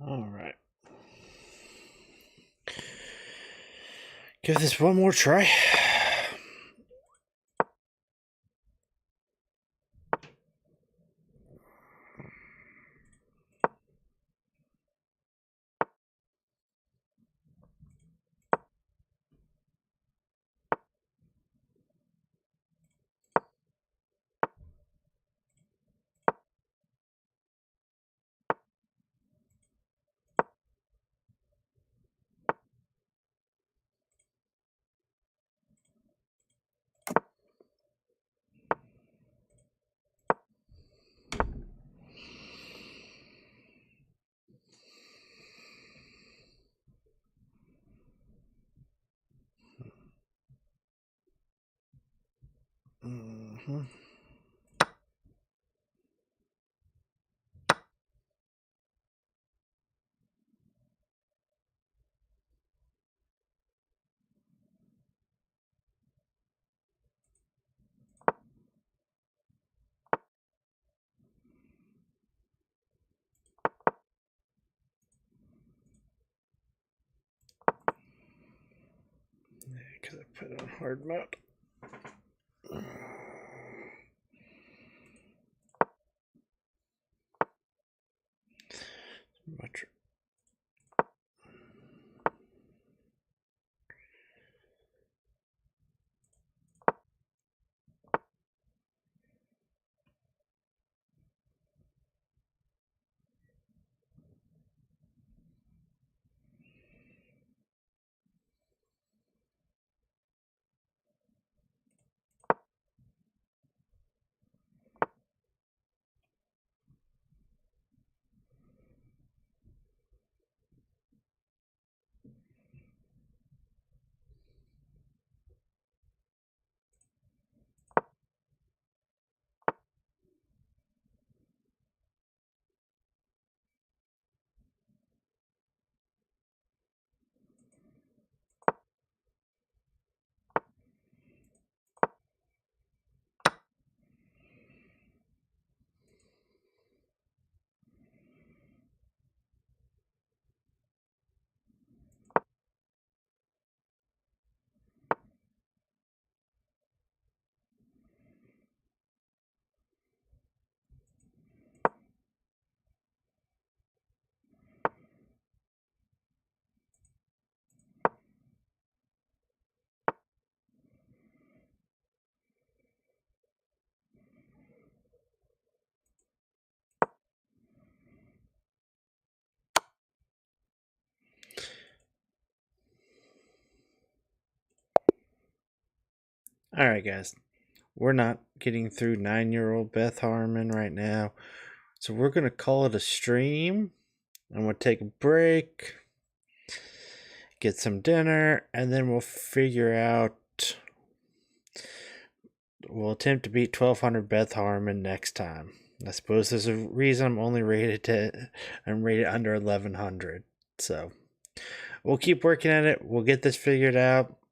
All right. Give this one more try. Mm-hmm. Because I put it on hard mode. Much. All right, guys. We're not getting through 9-year-old Beth Harmon right now. So we're going to call it a stream. I'm going to take a break, get some dinner, and then we'll figure out. We'll attempt to beat 1200 Beth Harmon next time. I suppose there's a reason I'm rated under 1100. So we'll keep working at it. We'll get this figured out.